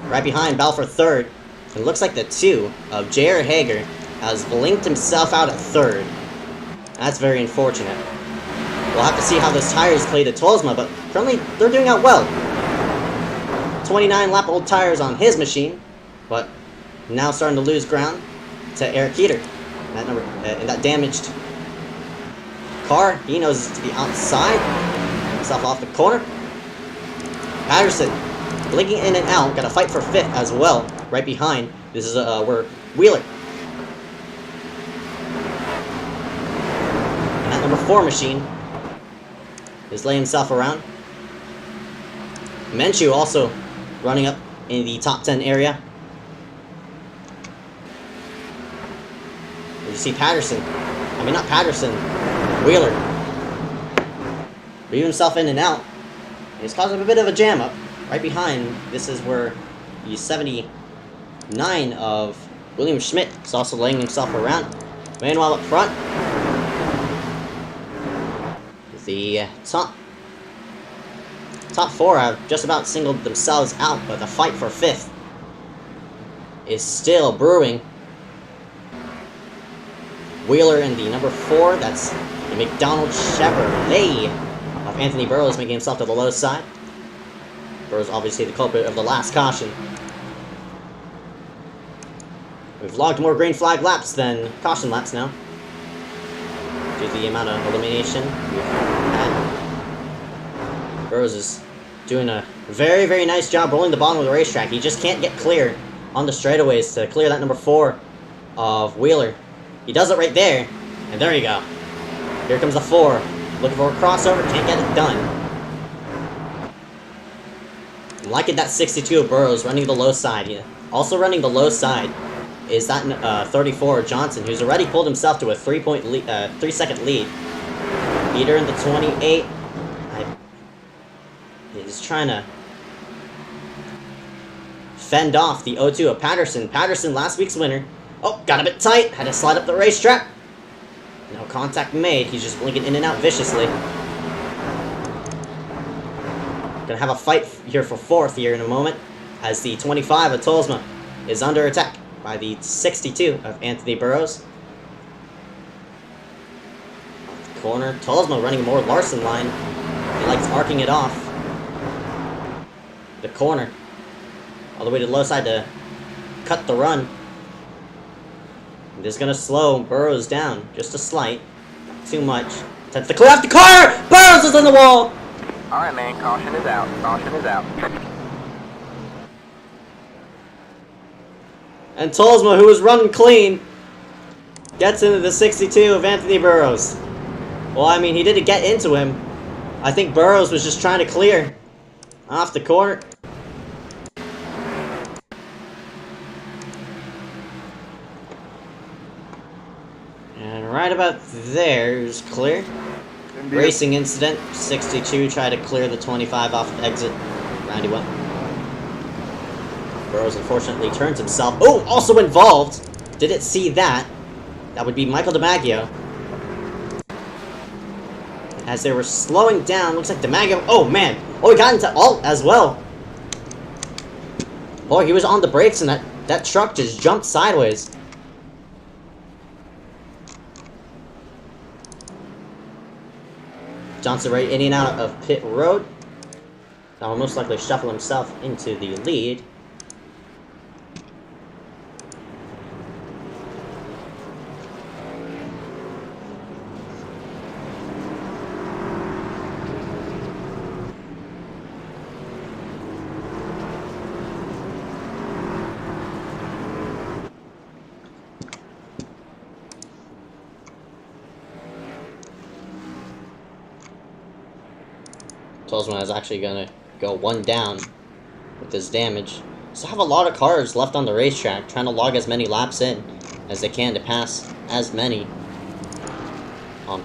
Right behind Balfour third. It looks like the two of Jared Hager has blinked himself out at third. That's very unfortunate. We'll have to see how those tires play to Tolsma, but currently they're doing out well. 29 lap old tires on his machine, but now starting to lose ground to Eric Heater. That number in that damaged car, he knows it's to the outside. Himself off the corner. Patterson blinking in and out, got to fight for fifth as well. Right behind. This is where Wheeler. And that number 4 machine is laying himself around. Menchu also running up in the top 10 area. You see Patterson. I mean, not Patterson. Wheeler. Leave himself in and out. And he's causing a bit of a jam up. Right behind, this is where the 79 of William Schmidt is also laying himself around. Meanwhile, up front, the top 4 have just about singled themselves out, but the fight for fifth is still brewing. Wheeler in the number 4, that's the McDonald Chevrolet of Anthony Burrows, making himself to the low side. Burrows obviously the culprit of the last caution. We've logged more green flag laps than caution laps now, due to the amount of elimination we've had. Burrows is doing a very, very nice job rolling the bottom of the racetrack. He just can't get clear on the straightaways to clear that number 4 of Wheeler. He does it right there, and there you go. Here comes the 4. Looking for a crossover, can't get it done. I'm liking that 62 of Burrows running the low side. Yeah. Also running the low side is that 34 Johnson, who's already pulled himself to a 3-second lead. Peter in the 28. He's trying to fend off the 02 of Patterson. Patterson, last week's winner. Oh, got a bit tight. Had to slide up the racetrack. No contact made. He's just blinking in and out viciously. Gonna have a fight here for fourth here in a moment, as the 25 of Tolsma is under attack by the 62 of Anthony Burrows. Off the corner, Tolsma running more Larson line. He likes arcing it off the corner, all the way to the low side to cut the run. This is gonna slow Burrows down just a slight, not too much. Attempts to clear off the car. Burrows is on the wall. All right, man. Caution is out. Caution is out. And Tolsma, who was running clean, gets into the 62 of Anthony Burrows. Well, I mean, he didn't get into him. I think Burrows was just trying to clear off the corner. And right about there is clear. Racing incident. 62 tried to clear the 25 off the exit. Round he went. Burrows unfortunately turns himself. Oh, also involved. Didn't see that. That would be Michael DiMaggio. As they were slowing down, looks like DiMaggio. Oh man, Oh, he got into alt as well. Oh, he was on the brakes and that truck just jumped sideways. Johnson right in and out of pit road. Now will most likely shuffle himself into the lead. Tolsma is actually going to go one down with this damage. So have a lot of cars left on the racetrack trying to log as many laps in as they can to pass as many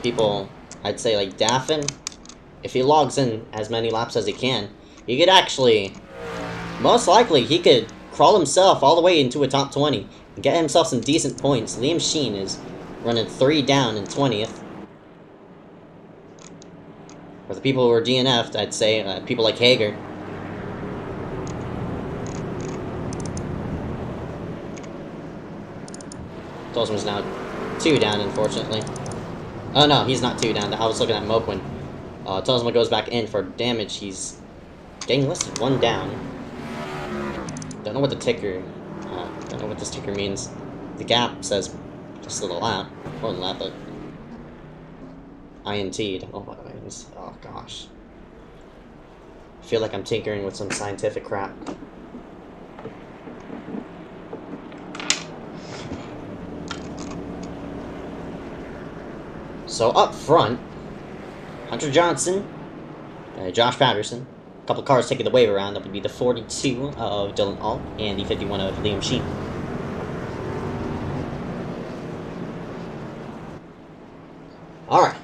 people. I'd say like Daffin, if he logs in as many laps as he can, he could actually, most likely he could crawl himself all the way into a top 20 and get himself some decent points. Liam Sheen is running 3 down in 20th. For the people who are DNF'd, I'd say people like Hager. Tolsma's now 2 down, unfortunately. Oh no, he's not 2 down. I was looking at Moquin. Tolsma goes back in for damage. He's getting listed 1 down. Don't know what the ticker. Don't know what this ticker means. The gap says just a little lap, more than that, but INT'd. Oh my goodness. Oh gosh. I feel like I'm tinkering with some scientific crap. So up front, Hunter Johnson, Josh Patterson, a couple cars taking the wave around. That would be the 42 of Dylan Alt and the 51 of Liam Sheen. Alright.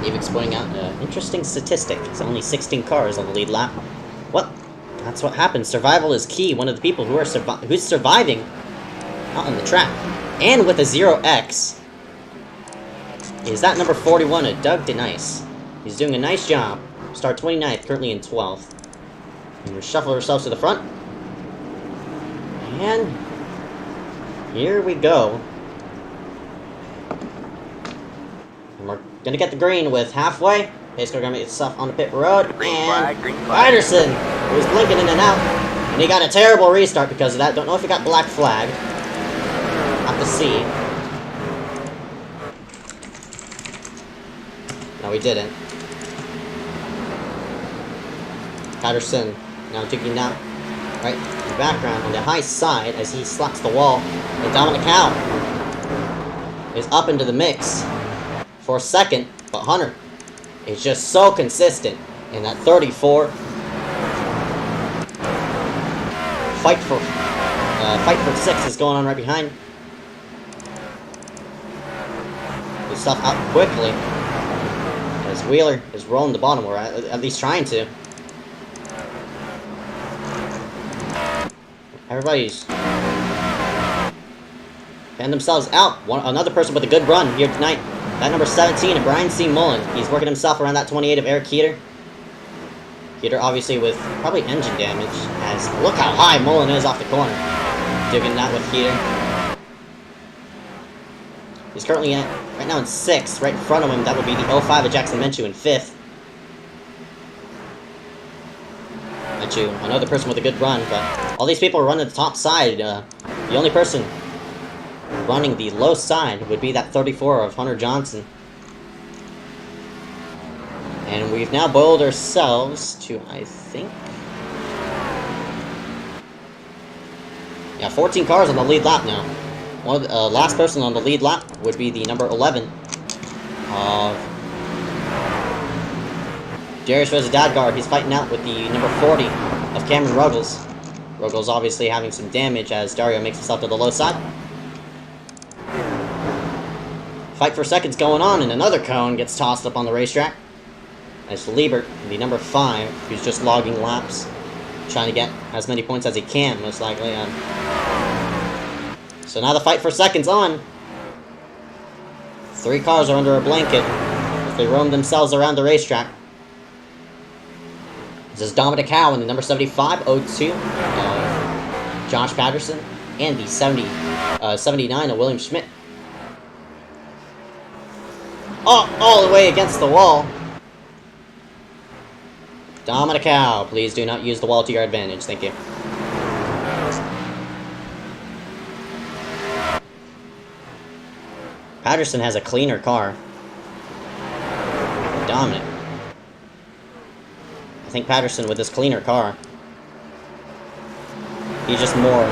Evik's pointing out an interesting statistic. It's only 16 cars on the lead lap. Well, that's what happens. Survival is key. One of the people who are who's surviving out on the track, and with a 0x, is that number 41, Doug DeNice. He's doing a nice job. Start 29th, currently in 12th. And we shuffle ourselves to the front. And here we go. And we're gonna get the green with halfway. Basically, gonna make itself on the pit road. Green and flag, green flag. Patterson, who was blinking in and out, and he got a terrible restart because of that. Don't know if he got black flag. Have to see. No, he didn't. Patterson now taking down right in the background on the high side as he slaps the wall. And Dominic Howe is up into the mix for a second, but Hunter is just so consistent in that 34. Fight for 6 is going on right behind. Gets stuff out quickly as Wheeler is rolling the bottom, or at least trying to. Everybody's fan themselves out. Another person with a good run here tonight. That number 17 of Brian C. Mullen. He's working himself around that 28 of Eric Keeter. Keeter obviously with probably engine damage, as look how high Mullen is off the corner. Digging that with Keeter. He's currently right now in 6th. Right in front of him, that would be the 05 of Jackson Menchu in 5th. Menchu, another person with a good run, but all these people are running the top side. The only person running the low side would be that 34 of Hunter Johnson. And we've now boiled ourselves to, I think, yeah, 14 cars on the lead lap now. One of the last person on the lead lap would be the number 11 of Darius Rezadadgar. He's fighting out with the number 40 of Cameron Ruggles. Ruggles obviously having some damage as Dario makes himself to the low side. Fight for seconds going on, and another cone gets tossed up on the racetrack. As Liebert, the number 5, who's just logging laps, trying to get as many points as he can, most likely. So now the fight for seconds on. 3 cars are under a blanket as they roam themselves around the racetrack. This is Dominic Howe in the number 75, 02, Josh Patterson, and the 79 of William Schmidt. Oh, all the way against the wall. Dominic Howe, please do not use the wall to your advantage. Thank you. Patterson has a cleaner car. Dominic. I think Patterson with his cleaner car. He's just more...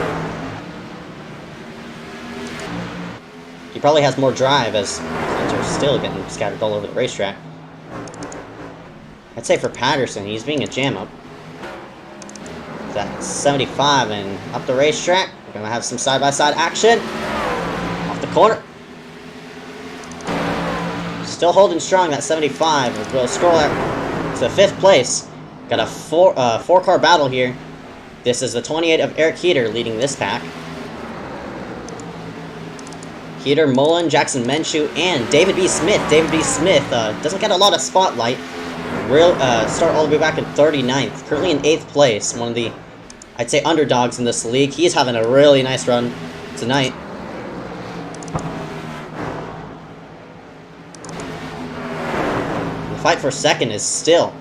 He probably has more drive as cars are still getting scattered all over the racetrack. I'd say for Patterson, he's being a jam-up. That's 75 and up the racetrack. We're going to have some side-by-side action. Off the corner. Still holding strong, that 75. We'll scroll out to 5th place. Got a four-car battle here. This is the 28 of Eric Heater leading this pack. Heater, Mullen, Jackson Menshew, and David B. Smith. David B. Smith doesn't get a lot of spotlight. Start all the way back in 39th. Currently in 8th place. One of the, I'd say, underdogs in this league. He's having a really nice run tonight. The fight for second is still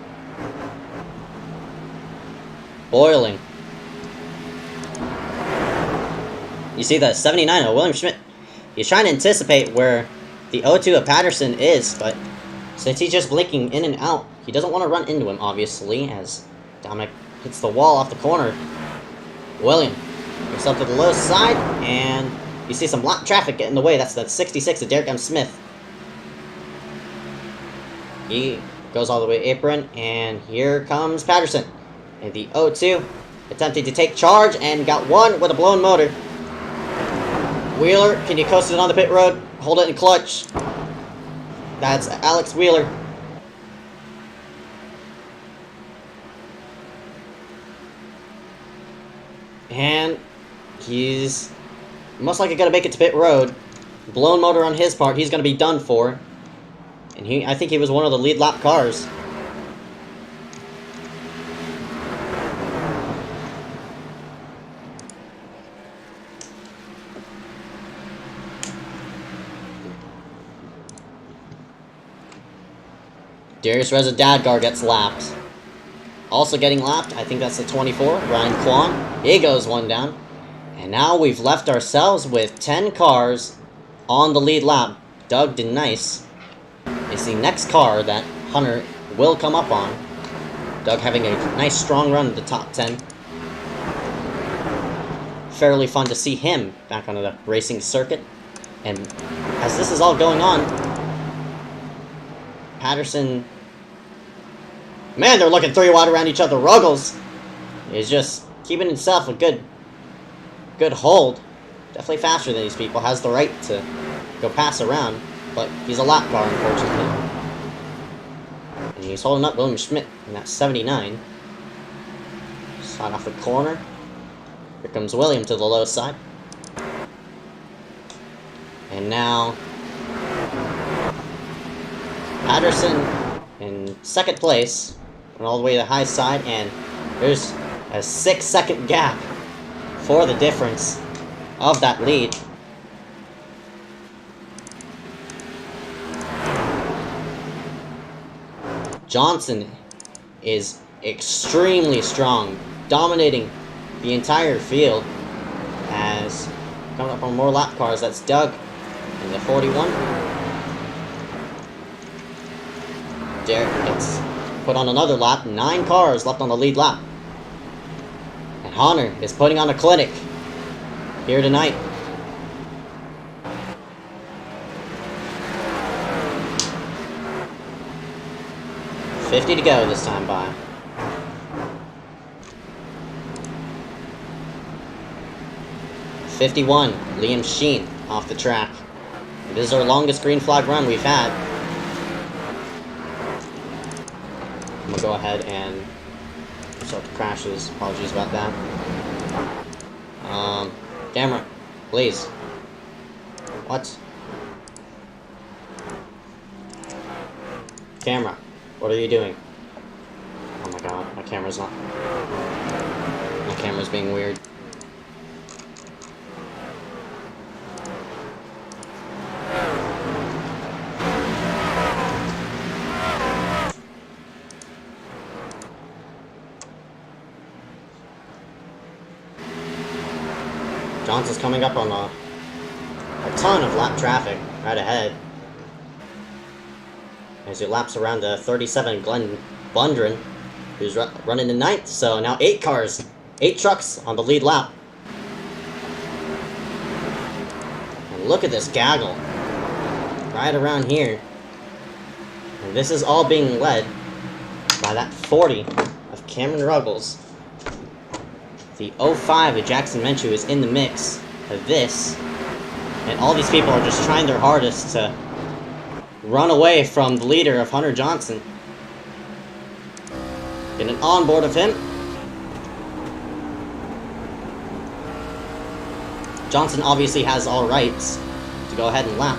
boiling. You see the 79 of William Schmidt. He's trying to anticipate where the 02 of Patterson is, but since he's just blinking in and out, he doesn't want to run into him, obviously, as Dominic hits the wall off the corner. William gets up to the low side, and you see some lap traffic get in the way. That's the 66 of Derek M. Smith. He goes all the way apron, and here comes Patterson. And the 02 attempting to take charge, and got one with a blown motor. Wheeler, can you coast it on the pit road? Hold it in clutch. That's Alex Wheeler. And he's most likely going to make it to pit road. Blown motor on his part. He's going to be done for. And I think he was one of the lead lap cars. Darius Reza Dadgar gets lapped. Also getting lapped, I think that's the 24, Ryan Kwan. He goes one down. And now we've left ourselves with 10 cars on the lead lap. Doug DeNice is the next car that Hunter will come up on. Doug having a nice strong run at the top 10. Fairly fun to see him back on the racing circuit. And as this is all going on, Patterson... Man, they're looking 3 wide around each other. Ruggles is just keeping himself a good hold. Definitely faster than these people. Has the right to go pass around, but he's a lap car, unfortunately. And he's holding up William Schmidt in that 79. Side off the corner. Here comes William to the low side. And now Patterson in second place. Went all the way to the high side, and there's a 6-second gap for the difference of that lead. Johnson is extremely strong, dominating the entire field. As coming up on more lap cars, that's Doug in the 41. Derek gets put on another lap. 9 cars left on the lead lap. And Hunter is putting on a clinic here tonight. $50 to go this time by. $51, Liam Sheen off the track. This is our longest green flag run we've had. I'm gonna go ahead and start the crashes. Apologies about that. Camera, please. What? Camera, what are you doing? Oh my god, my camera's not... My camera's being weird. Johnson's coming up on a ton of lap traffic right ahead. As he laps around the 37 Glenn Blundren, who's running in 9th. So now 8 cars, 8 trucks on the lead lap. And look at this gaggle right around here. And this is all being led by that 40 of Cameron Ruggles. The 05 of Jackson Menchu is in the mix of this. And all these people are just trying their hardest to run away from the leader of Hunter Johnson. Get an onboard of him. Johnson obviously has all rights to go ahead and lap.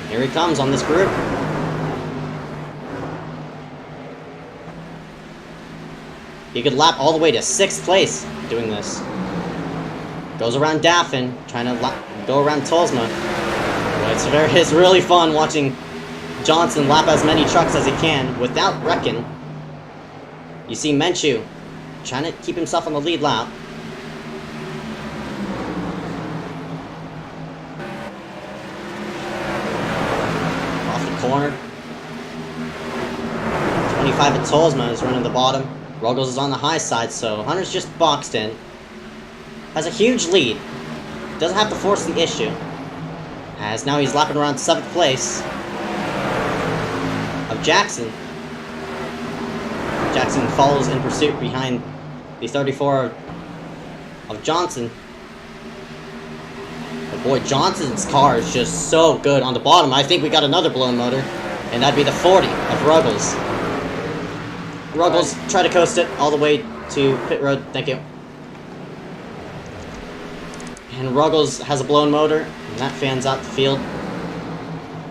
Here he comes on this group. He could lap all the way to 6th place doing this. Goes around Daffin, trying to go around Tolsma. But it's really fun watching Johnson lap as many trucks as he can without wrecking. You see Menchu trying to keep himself on the lead lap. Off the corner. 25 at Tolsma is running the bottom. Ruggles is on the high side, so Hunter's just boxed in. Has a huge lead. Doesn't have to force the issue. As now he's lapping around 7th place of Jackson. Jackson follows in pursuit behind the 34 of Johnson. But boy, Johnson's car is just so good on the bottom. I think we got another blown motor, and that'd be the 40 of Ruggles. Ruggles, try to coast it all the way to pit road. Thank you. And Ruggles has a blown motor, and that fans out the field.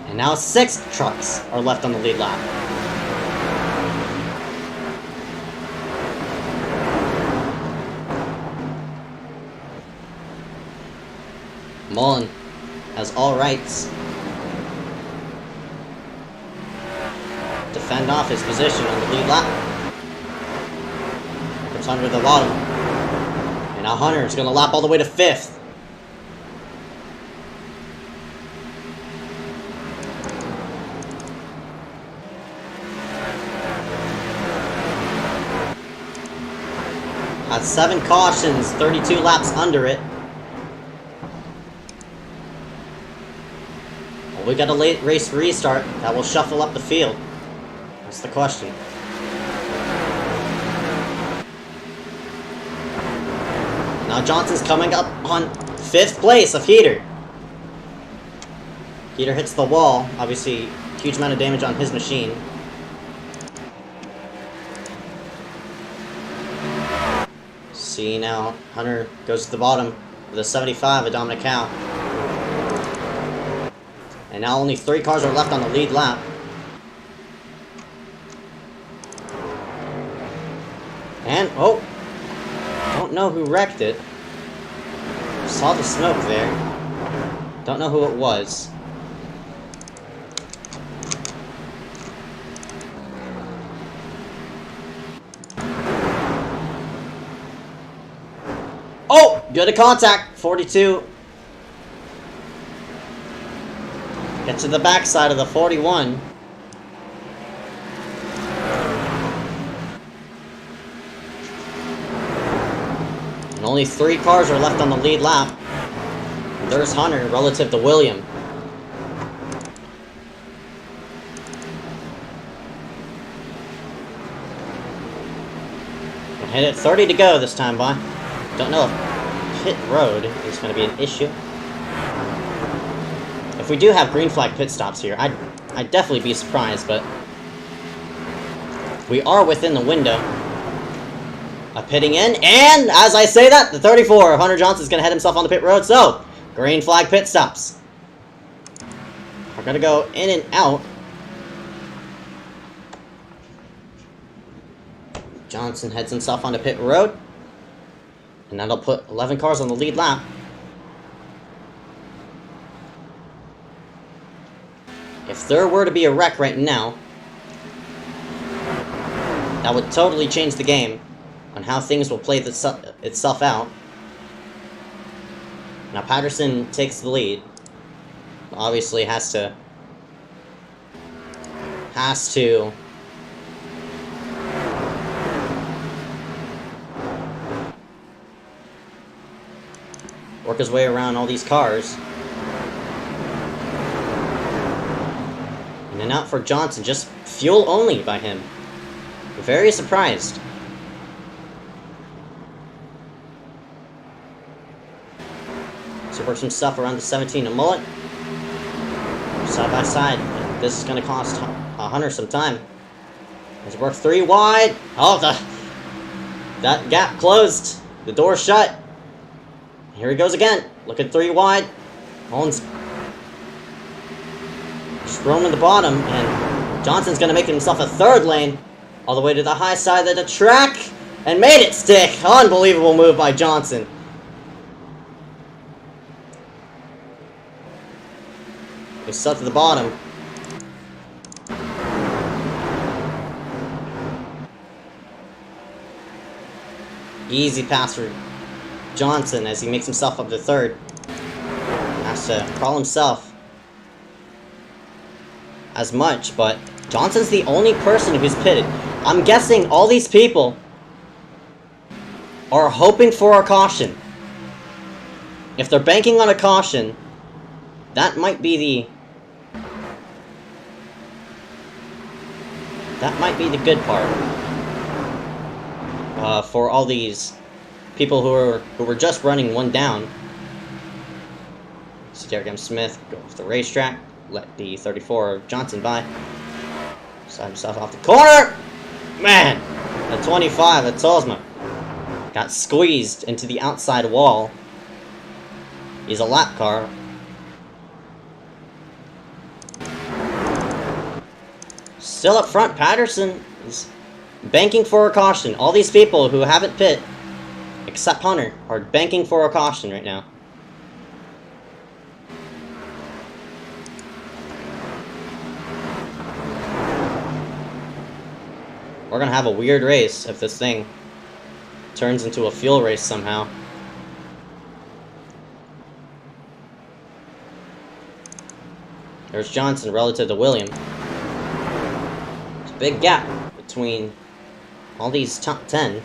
And now 6 trucks are left on the lead lap. Mullen has all rights to fend off his position on the lead lap. Puts Hunter at the bottom. And now Hunter is going to lap all the way to 5th. Had 7 cautions, 32 laps under it. Well, we got a late race restart that will shuffle up the field. That's the question. Now Johnson's coming up on 5th place of Heater. Heater hits the wall. Obviously, huge amount of damage on his machine. See now, Hunter goes to the bottom with a 75 of Dominic Howe. And now only 3 cars are left on the lead lap. And, oh, don't know who wrecked it. Saw the smoke there. Don't know who it was. Oh! Good at contact. 42. Get to the backside of the 41. And only 3 cars are left on the lead lap. And there's Hunter relative to William. We'll hit it 30 to go this time, boy. Don't know if pit road is going to be an issue. If we do have green flag pit stops here, I'd definitely be surprised, but we are within the window. Pitting in, and as I say that, the 34, Hunter Johnson's gonna head himself on the pit road, so green flag pit stops. We're gonna go in and out. Johnson heads himself onto pit road, and that'll put 11 cars on the lead lap. If there were to be a wreck right now, that would totally change the game on how things will play itself out. Now Patterson takes the lead. Obviously has to work his way around all these cars. In and out for Johnson, just fuel only by him. Very surprised. So works some stuff around the 17 and mullet. Side by side. This is going to cost Hunter some time. He's worked 3 wide. Oh, that gap closed. The door shut. Here he goes again. Looking 3 wide. Holland's just roaming the bottom, and Johnson's going to make himself a 3rd lane all the way to the high side of the track and made it stick. Unbelievable move by Johnson. He's stuck to the bottom. Easy pass for Johnson as he makes himself up to 3rd. Has to crawl himself as much, but Johnson's the only person who's pitted. I'm guessing all these people are hoping for a caution. If they're banking on a caution, that might be the good part for all these people who were just running 1 down. So Derek M. Smith go off the racetrack, let the 34 Johnson by, side himself off the corner. Man, the 25 at Tolsma got squeezed into the outside wall. He's a lap car. Still up front, Patterson is banking for a caution. All these people who haven't pit, except Hunter, are banking for a caution right now. We're gonna have a weird race if this thing turns into a fuel race somehow. There's Johnson relative to William. There's a big gap between all these top 10.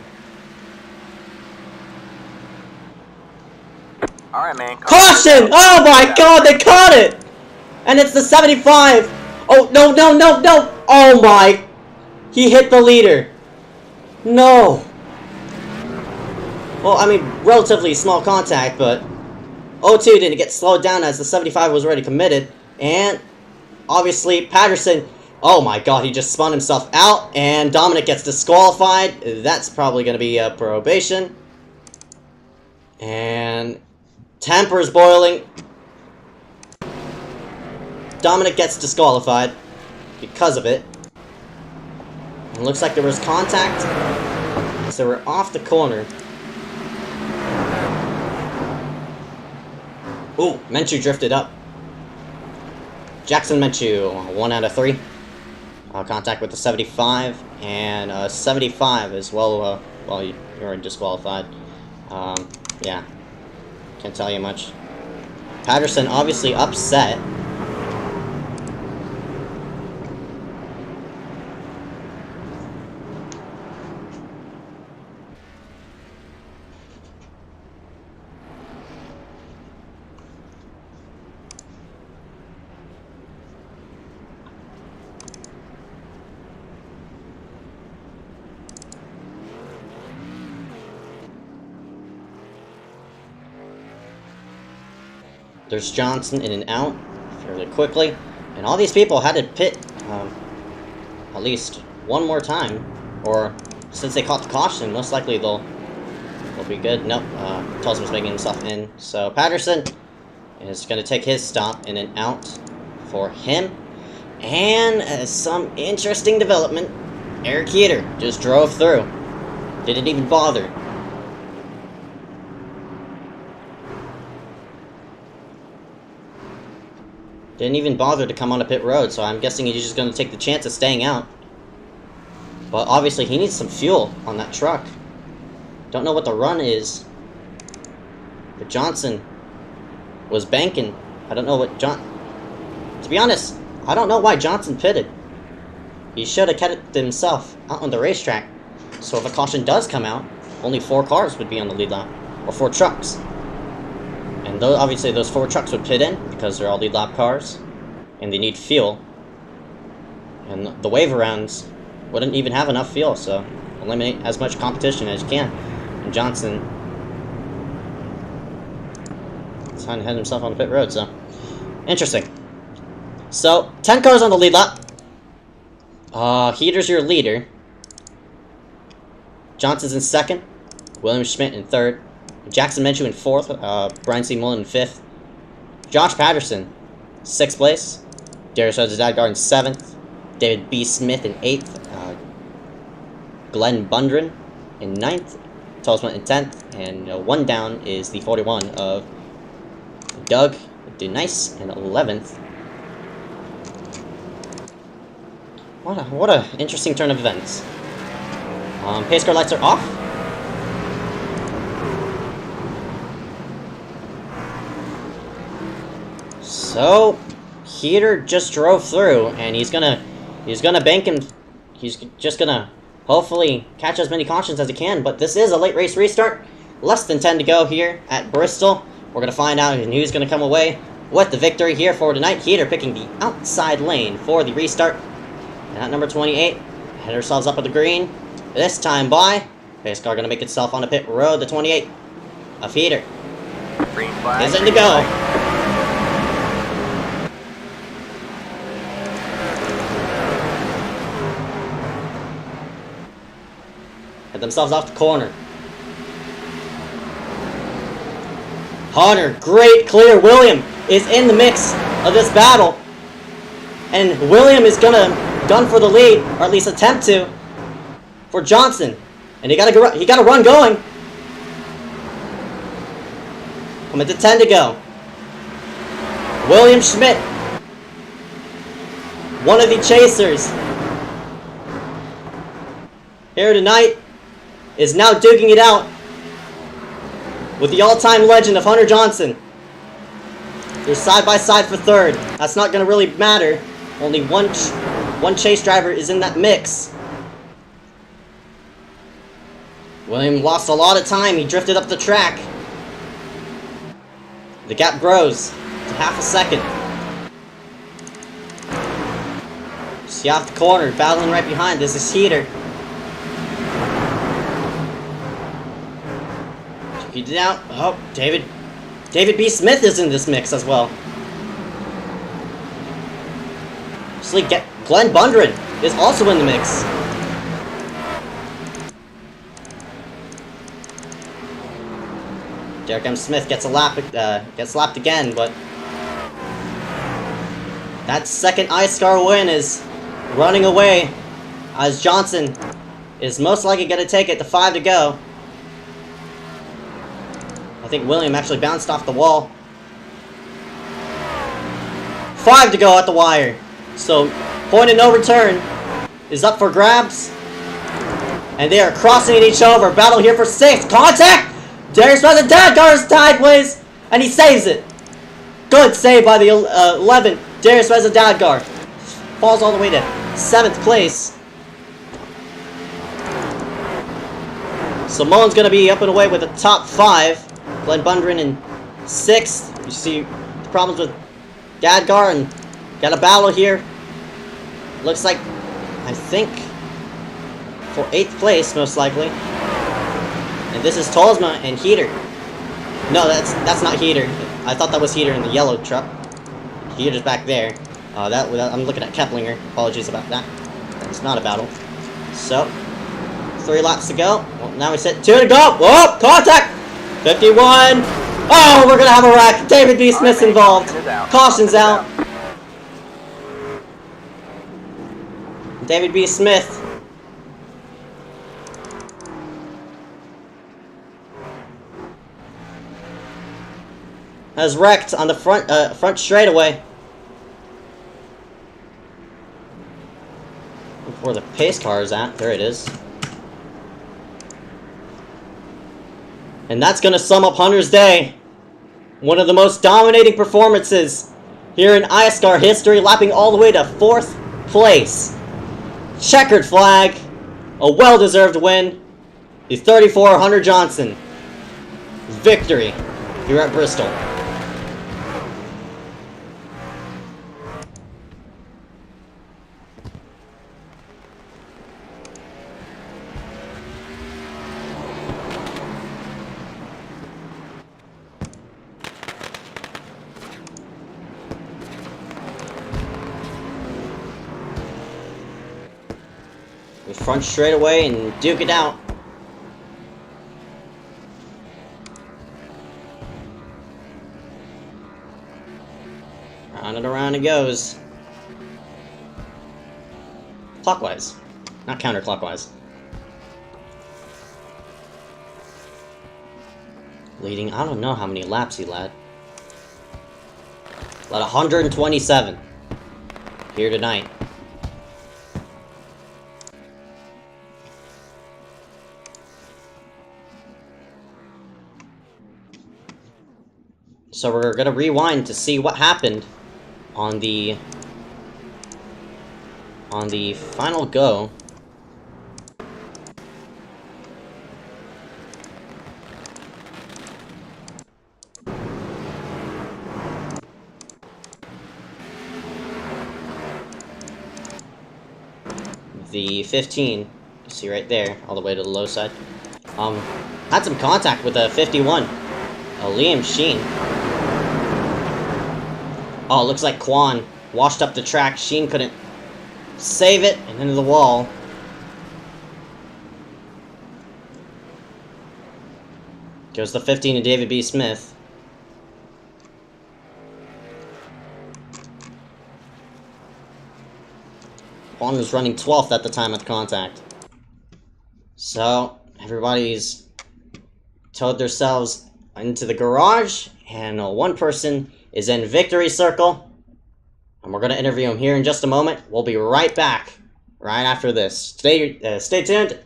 Alright, man. Caution! Oh my god, they caught it! And it's the 75! Oh, no, no, no, no! Oh my... He hit the leader. No. Well, I mean, relatively small contact, but 02 didn't get slowed down as the 75 was already committed. And obviously, Patterson, oh my god, he just spun himself out, and Dominic gets disqualified. That's probably going to be a probation. And temper's boiling. Dominic gets disqualified because of it. It looks like there was contact, so we're off the corner. Ooh, Menchu drifted up. Jackson Menchu, 1 out of 3. Contact with the 75, and 75 as well. Well, you're disqualified. Yeah, can't tell you much. Patterson obviously upset. There's Johnson in and out fairly quickly. And all these people had to pit at least one more time. Or since they caught the caution, most likely they'll be good. Nope, Tolsma's making himself in. So Patterson is going to take his stop in and out for him. And some interesting development. Eric Heater just drove through. Didn't even bother. Didn't even bother to come on a pit road, so I'm guessing he's just going to take the chance of staying out. But obviously he needs some fuel on that truck. Don't know what the run is. But Johnson was banking. I don't know what To be honest, I don't know why Johnson pitted. He should have kept himself out on the racetrack. So if a caution does come out, only 4 cars would be on the lead lap. Or 4 trucks. And obviously those 4 trucks would pit in because they're all lead lap cars. And they need fuel. And the wave arounds wouldn't even have enough fuel, so eliminate as much competition as you can. And Johnson is trying to head himself on the pit road, so interesting. So 10 cars on the lead lap. Heater's your leader. Johnson's in 2nd. William Schmidt in 3rd. Jackson Menchu in 4th. Brian C. Mullen in 5th. Josh Patterson, 6th place. Darius Dadgar in 7th. David B. Smith in 8th. Glenn Bundren in 9th. Tolsma in 10th. And 1 down is the 41 of Doug DeNice in 11th. What a interesting turn of events. Pace car lights are off. So Heater just drove through, and he's gonna bank him. He's just gonna hopefully catch as many cautions as he can. But this is a late race restart. Less than 10 to go here at Bristol. We're gonna find out who's gonna come away with the victory here for tonight. Heater picking the outside lane for the restart. And at number 28, head ourselves up at the green. This time by pace car gonna make itself on the pit road. The 28 of Heater Green flag. is in to go. Head themselves off the corner. Hunter, great clear. William is in the mix of this battle. And William is gonna gun for the lead, or at least attempt to, for Johnson. And he got a run going. Coming to 10 to go. William Schmidt, one of the chasers here tonight, is now duking it out with the all-time legend of Hunter Johnson. They're side by side for 3rd. That's not going to really matter. Only one chase driver is in that mix. William lost a lot of time. He drifted up the track. The gap grows to half a second. See off the corner, battling right behind. This is Heater. Took it out. Oh, David B. Smith is in this mix as well. Glenn Bundren is also in the mix. Derek M. Smith gets lapped again, but that 2nd iSCAR win is running away, as Johnson is most likely going to take it to 5 to go. I think William actually bounced off the wall. 5 to go at the wire. So, point of no return is up for grabs. And they are crossing each other. Battle here for 6th. Contact! Darius Dadgar is sideways, and he saves it. Good save by the 11. Darius Dadgar falls all the way to 7th place. So Mullen's going to be up and away with the top 5. Glenn Bundren in 6th. You see the problems with Dadgar, and got a battle here. Looks like, I think, for 8th place, most likely. And this is Tolsma and Heater. No, that's not Heater. I thought that was Heater in the yellow truck. Heater's back there. I'm looking at Keplinger. Apologies about that. It's not a battle. So, 3 laps to go. Well, now we sit 2 to go. Whoa, contact! 51. Oh, we're gonna have a wreck. David B. Smith's involved. Caution's out. David B. Smith has wrecked on the front straightaway. Where the pace car is at. There it is. And that's going to sum up Hunter's day. One of the most dominating performances here in iSCAR history, lapping all the way to 4th place. Checkered flag. A well-deserved win. The 34 Hunter Johnson victory here at Bristol. We front straight away and duke it out. Round and around it goes. Clockwise, not counterclockwise. Leading, I don't know how many laps he led. Led 127 here tonight. So we're gonna rewind to see what happened on the final go. The 15, you see right there, all the way to the low side, had some contact with a 51, Liam Sheen. Oh, it looks like Quan washed up the track. Sheen couldn't save it, and into the wall. Goes the 15 to David B. Smith. Quan was running 12th at the time of the contact. So, everybody's towed themselves into the garage, and one person is in victory circle, and we're going to interview him here in just a moment. We'll be right back right after this. Stay tuned.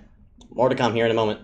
More to come here in a moment.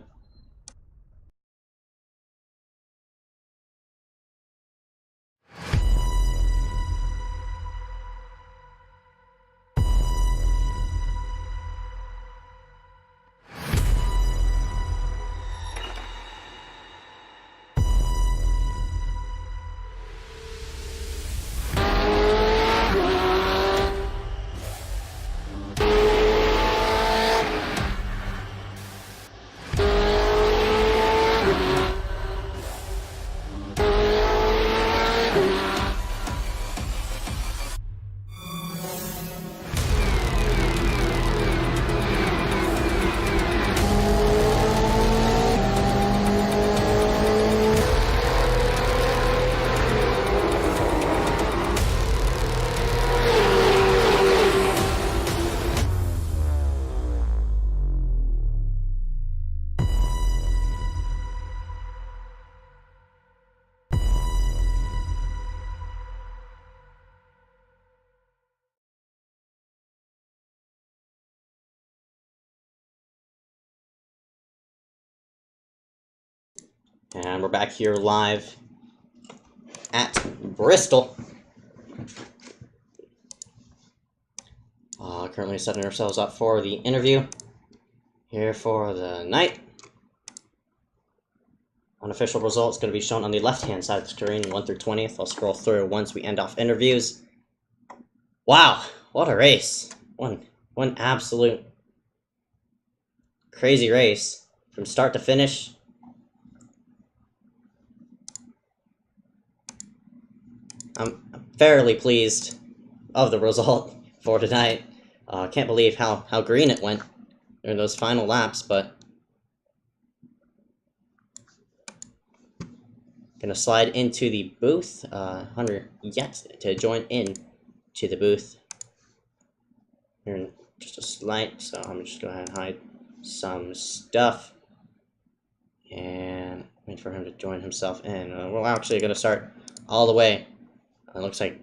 And we're back here live at Bristol. Currently setting ourselves up for the interview here for the night. Unofficial results going to be shown on the left-hand side of the screen, 1 through 20th. I'll scroll through once we end off interviews. Wow, what a race. One absolute crazy race from start to finish. I'm fairly pleased of the result for tonight. Can't believe how green it went during those final laps, but Gonna slide into the booth. Hunter yet to join in to the booth. Here in just a slight, so I'm just gonna go ahead and hide some stuff and wait for him to join himself in. We're actually gonna start all the way. It looks like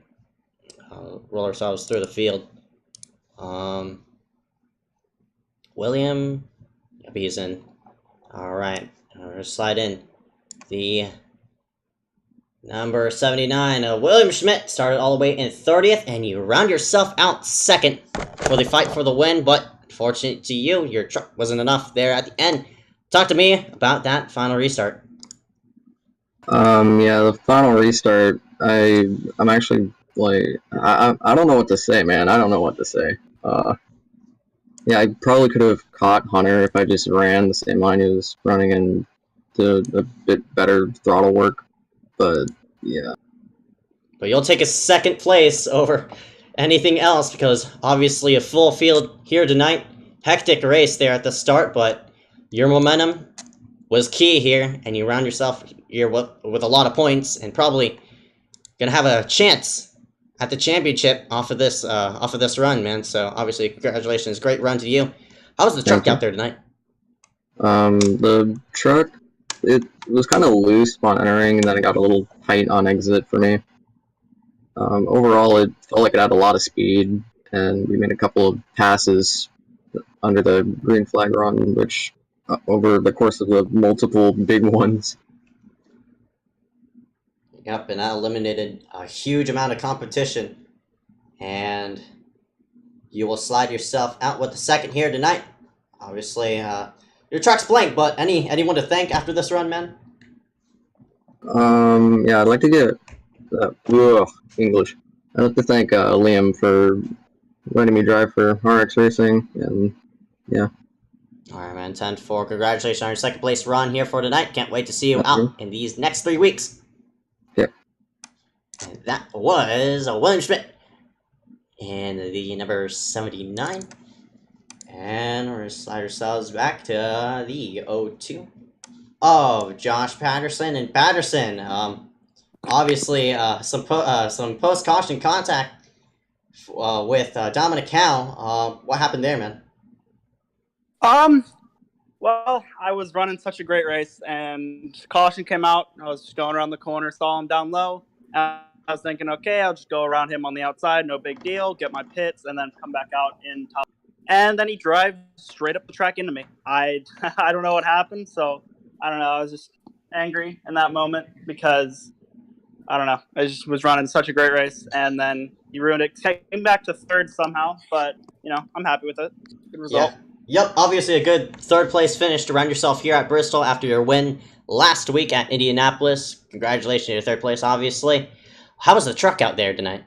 roll ourselves through the field. William, yep, he's in. All right, we're gonna slide in. The number 79, William Schmidt, started all the way in 30th, and you round yourself out second for the fight for the win, but unfortunate to you, your truck wasn't enough there at the end. Talk to me about that final restart. Yeah, the final restart, I'm actually, like, I don't know what to say, man. I don't know what to say. Yeah, I probably could have caught Hunter if I just ran the same line he was running and did a bit better throttle work, but yeah. But you'll take a second place over anything else, because obviously a full field here tonight. Hectic race there at the start, but your momentum was key here, and you round yourself here with a lot of points, and probably gonna have a chance at the championship off of this run, man. So obviously, congratulations, great run to you. How was the truck out there tonight? The truck, it was kind of loose upon entering, and then it got a little tight on exit for me. Overall, it felt like it had a lot of speed, and we made a couple of passes under the green flag run, which over the course of the multiple big ones. Yep, and that eliminated a huge amount of competition, and you will slide yourself out with the second here tonight. Obviously, your truck's blank, but anyone to thank after this run, man? Yeah, I'd like to get English. I'd like to thank Liam for letting me drive for RX Racing, and yeah. Alright, man, 10-4. Congratulations on your second place run here for tonight. Can't wait to see you out in these next 3 weeks. Yeah. And that was William Schmidt and the number 79. And we're going to slide ourselves back to the 02 of Josh Patterson. And Patterson, obviously, some post-caution contact with Dominic Cow. What happened there, man? Well, I was running such a great race, and caution came out. I was just going around the corner, saw him down low. I was thinking, okay, I'll just go around him on the outside, no big deal, get my pits, and then come back out in top. And then he drives straight up the track into me. I don't know what happened, so I don't know. I was just angry in that moment because, I don't know, I just was running such a great race, and then he ruined it. Came back to third somehow, but, you know, I'm happy with it. Good result. Yeah. Yep, obviously a good third place finish to round yourself here at Bristol after your win last week at Indianapolis. Congratulations on your third place, obviously. How was the truck out there tonight?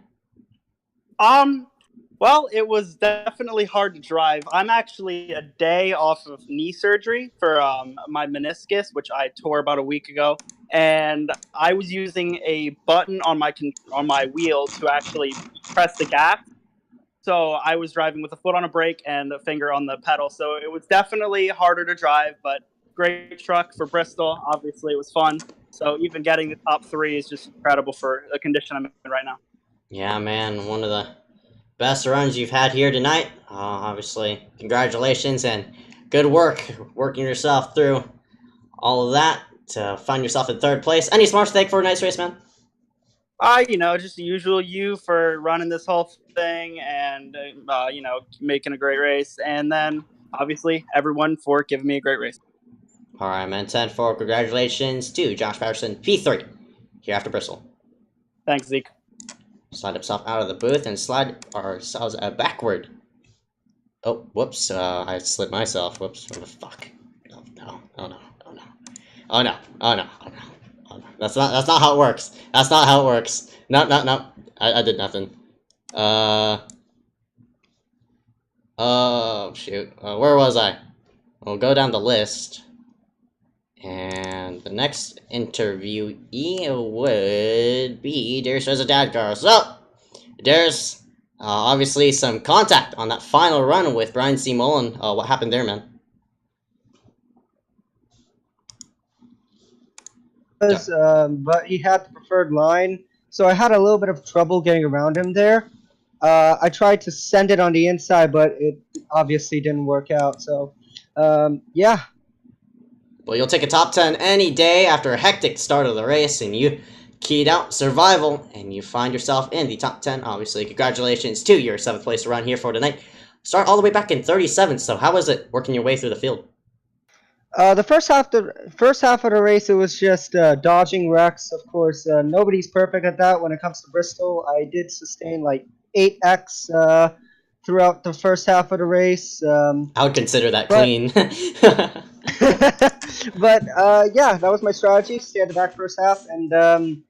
Well, it was definitely hard to drive. I'm actually a day off of knee surgery for my meniscus, which I tore about a week ago, and I was using a button on my wheel to actually press the gas. So I was driving with a foot on a brake and a finger on the pedal. So it was definitely harder to drive, but great truck for Bristol. Obviously, it was fun. So even getting the top 3 is just incredible for the condition I'm in right now. Yeah, man, one of the best runs you've had here tonight. Obviously, congratulations and good work working yourself through all of that to find yourself in third place. Any smarts to thank for a nice race, man? You know, just the usual you for running this whole thing and, you know, making a great race. And then, obviously, everyone for giving me a great race. All right, man. 10-4. Congratulations to Josh Patterson, P3, here after Bristol. Thanks, Zeke. Slide himself out of the booth and slide ourselves backward. Oh, whoops. I slid myself. Whoops. What the fuck? Oh, no. Oh, no. Oh, no. Oh, no. Oh, no. Oh, no. Oh, no. That's not how it works. That's not how it works. No. I did nothing. Oh, shoot. Where was I? We'll go down the list. And the next interviewee would be Darius Residadgar. So, there's obviously some contact on that final run with Brian C. Mullen. What happened there, man? but he had the preferred line, so I had a little bit of trouble getting around him there. I tried to send it on the inside, but it obviously didn't work out. So, yeah. Well, you'll take a top 10 any day after a hectic start of the race, and you keyed out survival, and you find yourself in the top 10. Obviously, congratulations to your 7th place run here for tonight. Start all the way back in 37th, so how was it working your way through the field? The first half of the race, it was just dodging wrecks. Of course, nobody's perfect at that. When it comes to Bristol, I did sustain like 8x throughout the first half of the race. I would consider that but clean. but yeah, that was my strategy. Stay at the back first half and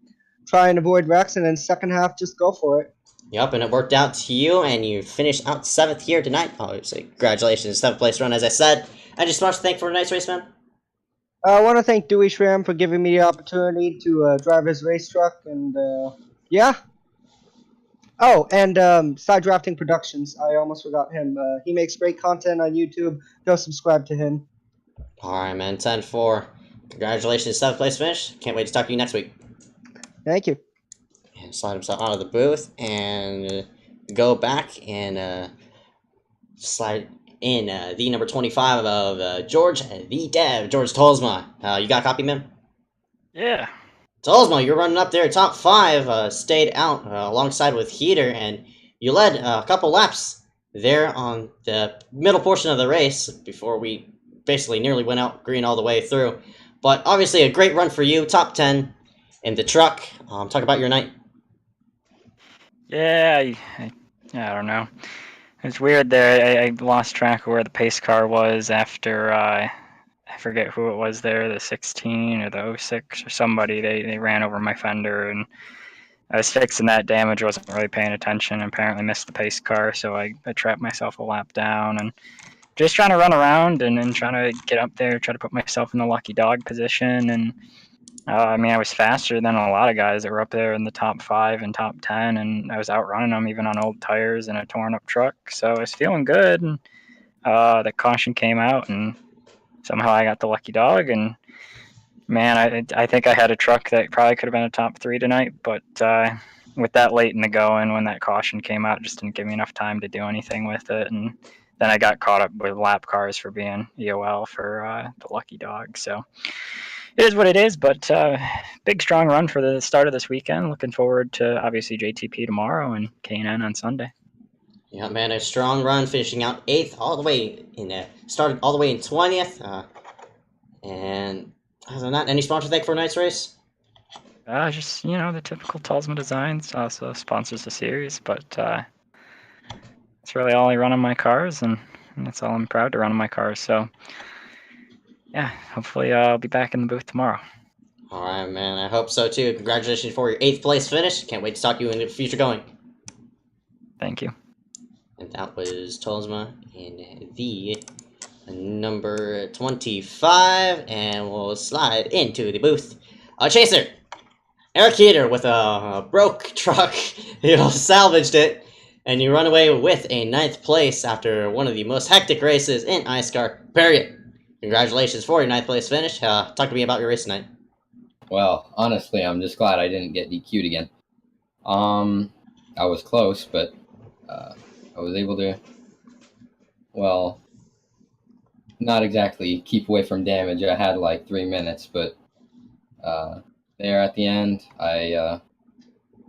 try and avoid wrecks, and then second half just go for it. Yep, and it worked out to you, and you finished out 7th here tonight. Obviously, congratulations, 7th place run, as I said. I just want to thank for tonight's race, man. I want to thank Dewey Schramm for giving me the opportunity to drive his race truck, and yeah. Oh, and Side Drafting Productions. I almost forgot him. He makes great content on YouTube. Go subscribe to him. Alright, man, 10-4. Congratulations, 7th place finish. Can't wait to talk to you next week. Thank you. And slide himself out of the booth and go back and slide in the number 25 of George, the Dev, George Tolsma. You got a copy, man? Yeah. Tolsma, you're running up there, top 5, stayed out alongside with Heater, and you led a couple laps there on the middle portion of the race before we basically nearly went out green all the way through. But obviously a great run for you, top 10 in the truck. Talk about your night. Yeah, I don't know. It's weird there. I lost track of where the pace car was after, I forget who it was there, the 16 or the 06 or somebody. They ran over my fender, and I was fixing that damage, wasn't really paying attention, and apparently missed the pace car, so I trapped myself a lap down, and just trying to run around and trying to get up there, try to put myself in the lucky dog position, and I mean, I was faster than a lot of guys that were up there in the top 5 and top 10, and I was outrunning them even on old tires and a torn up truck. So I was feeling good, and the caution came out, and somehow I got the lucky dog. And man, I think I had a truck that probably could have been a top 3 tonight, but with that late in the going, when that caution came out, it just didn't give me enough time to do anything with it. And then I got caught up with lap cars for being EOL for the lucky dog. So it is what it is, but big strong run for the start of this weekend. Looking forward to obviously JTP tomorrow and K&N on Sunday. Yeah, man, a strong run, finishing out 8th all the way in started all the way in 20th. And other than that, any sponsor thank for tonight's race? Just the typical Tolsma Designs also sponsors the series, but it's really all I run on my cars, and that's all I'm proud to run on my cars. So yeah, hopefully I'll be back in the booth tomorrow. All right, man. I hope so too. Congratulations for your 8th place finish. Can't wait to talk to you in the future going. Thank you. And that was Tolsma in the number 25, and we'll slide into the booth. Chaser, Eric Heater with a broke truck. You salvaged it, and you run away with a 9th place after one of the most hectic races in iSCAR, period. Congratulations for your 9th place finish. Talk to me about your race tonight. Well, honestly, I'm just glad I didn't get DQ'd again. I was close, but I was able to, well, not exactly keep away from damage. I had like 3 minutes, but there at the end, I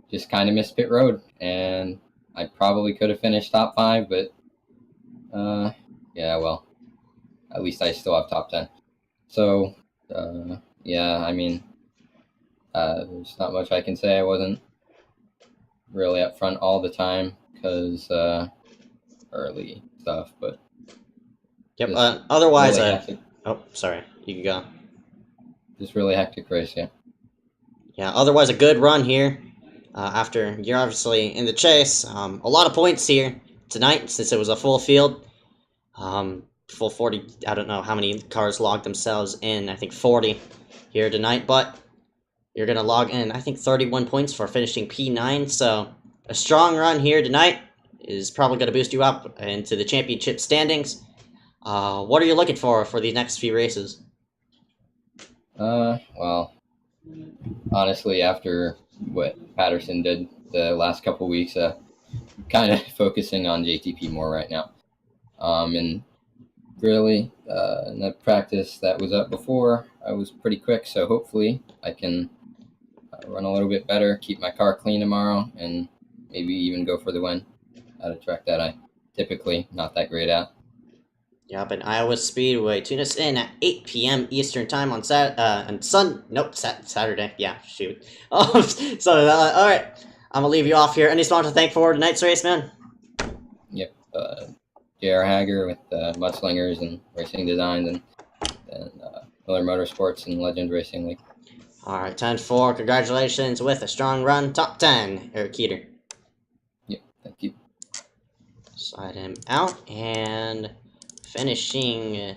just kind of missed pit road, and I probably could have finished top 5, but yeah, well, at least I still have top 10. So, yeah, I mean, there's not much I can say. I wasn't really up front all the time because early stuff, but yep. Otherwise, really oh, sorry, you can go. Just really hectic race, yeah. Yeah. Otherwise, a good run here. After you're obviously in the chase, a lot of points here tonight since it was a full field. Full 40. I don't know how many cars logged themselves in. I think 40 here tonight, but you're gonna log in, I think, 31 points for finishing P9. So a strong run here tonight is probably going to boost you up into the championship standings. What are you looking for the next few races? Well, honestly, after what Patterson did the last couple weeks, kind of focusing on JTP more right now. And really, in the practice that was up before, I was pretty quick, so hopefully I can run a little bit better, keep my car clean tomorrow, and maybe even go for the win at a track that I typically not that great at. Yep, and Iowa Speedway. Tune us in at 8 p.m. Eastern Time on Saturday. Yeah, shoot. All right. I'm gonna leave you off here. Any sponsor to thank for tonight's race, man? Yep, J.R. Hager with Mudslingers and Racing Designs, and Miller Motorsports and Legend Racing League. All right, 10-4. Congratulations with a strong run. Top 10, Eric Keeter. Yep, thank you. Slide him out, and finishing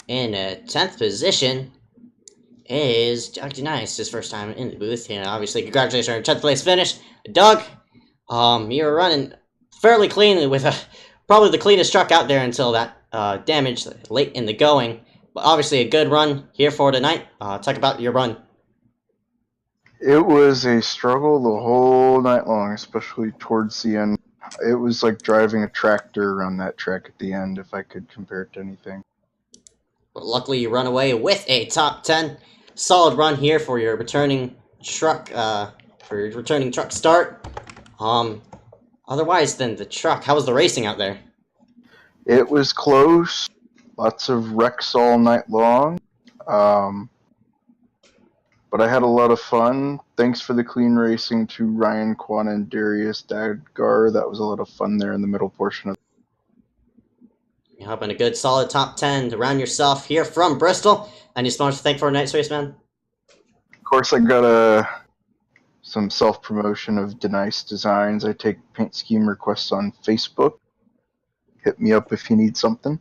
in 10th position is Doug Denice, his first time in the booth. And obviously, congratulations on your 10th place finish. Doug, you were running fairly cleanly with probably the cleanest truck out there until that damage late in the going. But obviously, a good run here for tonight. Talk about your run. It was a struggle the whole night long, especially towards the end. It was like driving a tractor around that track at the end, if I could compare it to anything. But luckily, you run away with a top 10. Solid run here for your returning truck. Start. Otherwise than the truck, how was the racing out there? It was close. Lots of wrecks all night long. But I had a lot of fun. Thanks for the clean racing to Ryan Kwan and Darius Dadgar. That was a lot of fun there in the middle portion of. You're hoping a good solid top 10 to round yourself here from Bristol. Any sponsor to thank for tonight's race, man? Of course, I got some self-promotion of Denice Designs. I take paint scheme requests on Facebook. Hit me up if you need something.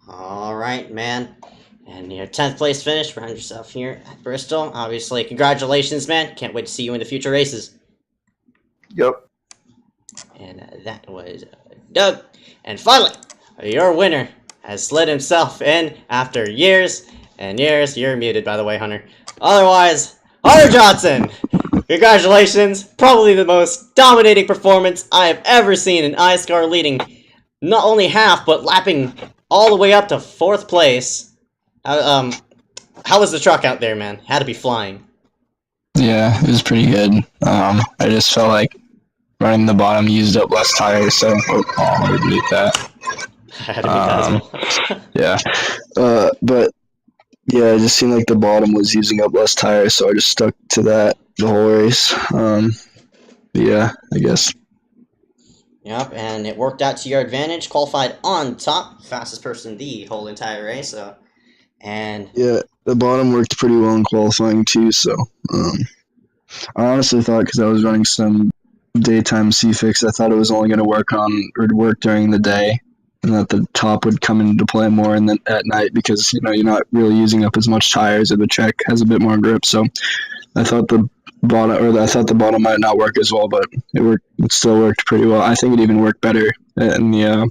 All right, man. And your 10th place finish, round yourself here at Bristol. Obviously, congratulations, man. Can't wait to see you in the future races. Yep. And that was Doug. And finally, your winner has slid himself in after years and years. You're muted, by the way, Hunter. Otherwise, Hunter Johnson. Congratulations. Probably the most dominating performance I have ever seen in iSCAR, leading not only half, but lapping all the way up to 4th place. How was the truck out there, man? Had to be flying. Yeah, it was pretty good. I just felt like running the bottom used up less tires, so I would beat that. I had to beat that as well. Yeah. But yeah, it just seemed like the bottom was using up less tires, so I just stuck to that the whole race. Yeah, I guess. Yep, and it worked out to your advantage. Qualified on top, fastest person the whole entire race. So, and yeah, the bottom worked pretty well in qualifying too. So, I honestly thought because I was running some daytime C-Fix, I thought it was only going to work during the day, and that the top would come into play more and then at night because you're not really using up as much tires, or the track has a bit more grip. So, I thought the bottom might not work as well, but it worked. It still worked pretty well. I think it even worked better in the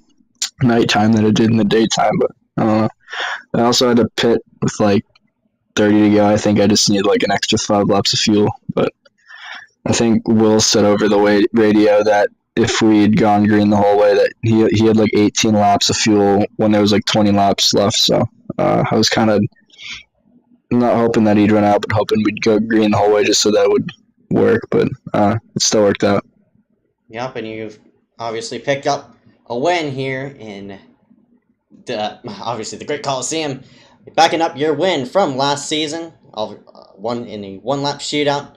nighttime than it did in the daytime. But I also had to pit with like 30 to go. I think I just needed like an extra 5 laps of fuel. But I think Will said over the radio that if we'd gone green the whole way, that he had like 18 laps of fuel when there was like 20 laps left. So I was kind of not hoping that he'd run out, but hoping we'd go green the whole way just so that would work. But it still worked out. yep, and you've obviously picked up a win here in obviously the Great Coliseum, backing up your win from last season, won in a 1-lap shootout.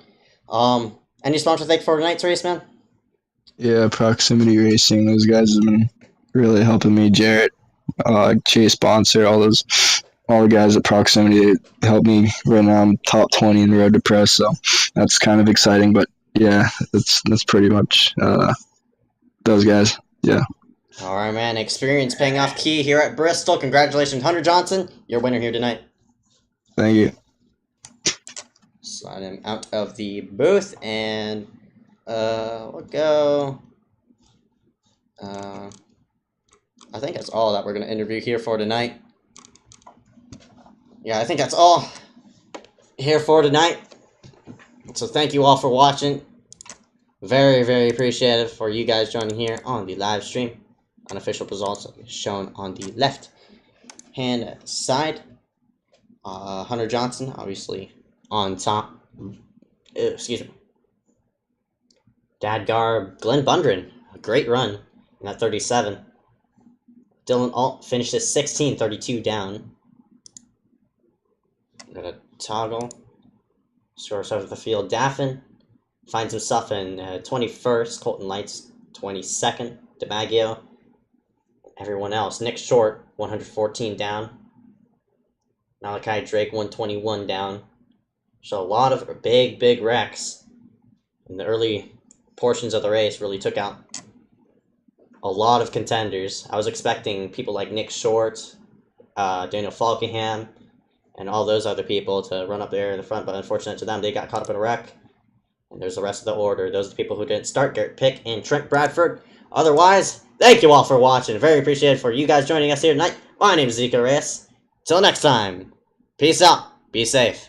Any sponsor to thank for tonight's race, man? Yeah, Proximity Racing. Those guys have been really helping me. Jarrett, Chase Sponsor, all the guys at Proximity helped me run top 20 in the Road to Press. So that's kind of exciting. But yeah, that's pretty much those guys. Yeah. All right, man. Experience paying off key here at Bristol. Congratulations, Hunter Johnson. Your winner here tonight. Thank you. Slide him out of the booth, and we'll go. I think that's all that we're going to interview here for tonight. yeah, I think that's all here for tonight. So thank you all for watching. Very, very appreciative for you guys joining here on the live stream. Unofficial results shown on the left hand side. Hunter Johnson, obviously, on top. Excuse me. Dadgar, Glenn Bundren, a great run in that 37. Dylan Alt finishes 16, 32 down. Got a toggle. Scores over the field. Daffin finds himself in 21st. Colton Lights, 22nd. DiMaggio. Everyone else. Nick Short, 114 down. Malachi Drake, 121 down. So a lot of big wrecks in the early portions of the race. Really took out a lot of contenders. I was expecting people like Nick Short, Daniel Falkingham, and all those other people to run up there in the front, but unfortunate to them, they got caught up in a wreck. And there's the rest of the order. Those are the people who didn't start: Garrett Pick and Trent Bradford. Otherwise, thank you all for watching. Very appreciated for you guys joining us here tonight. My name is Zika Reyes. Till next time, peace out. Be safe.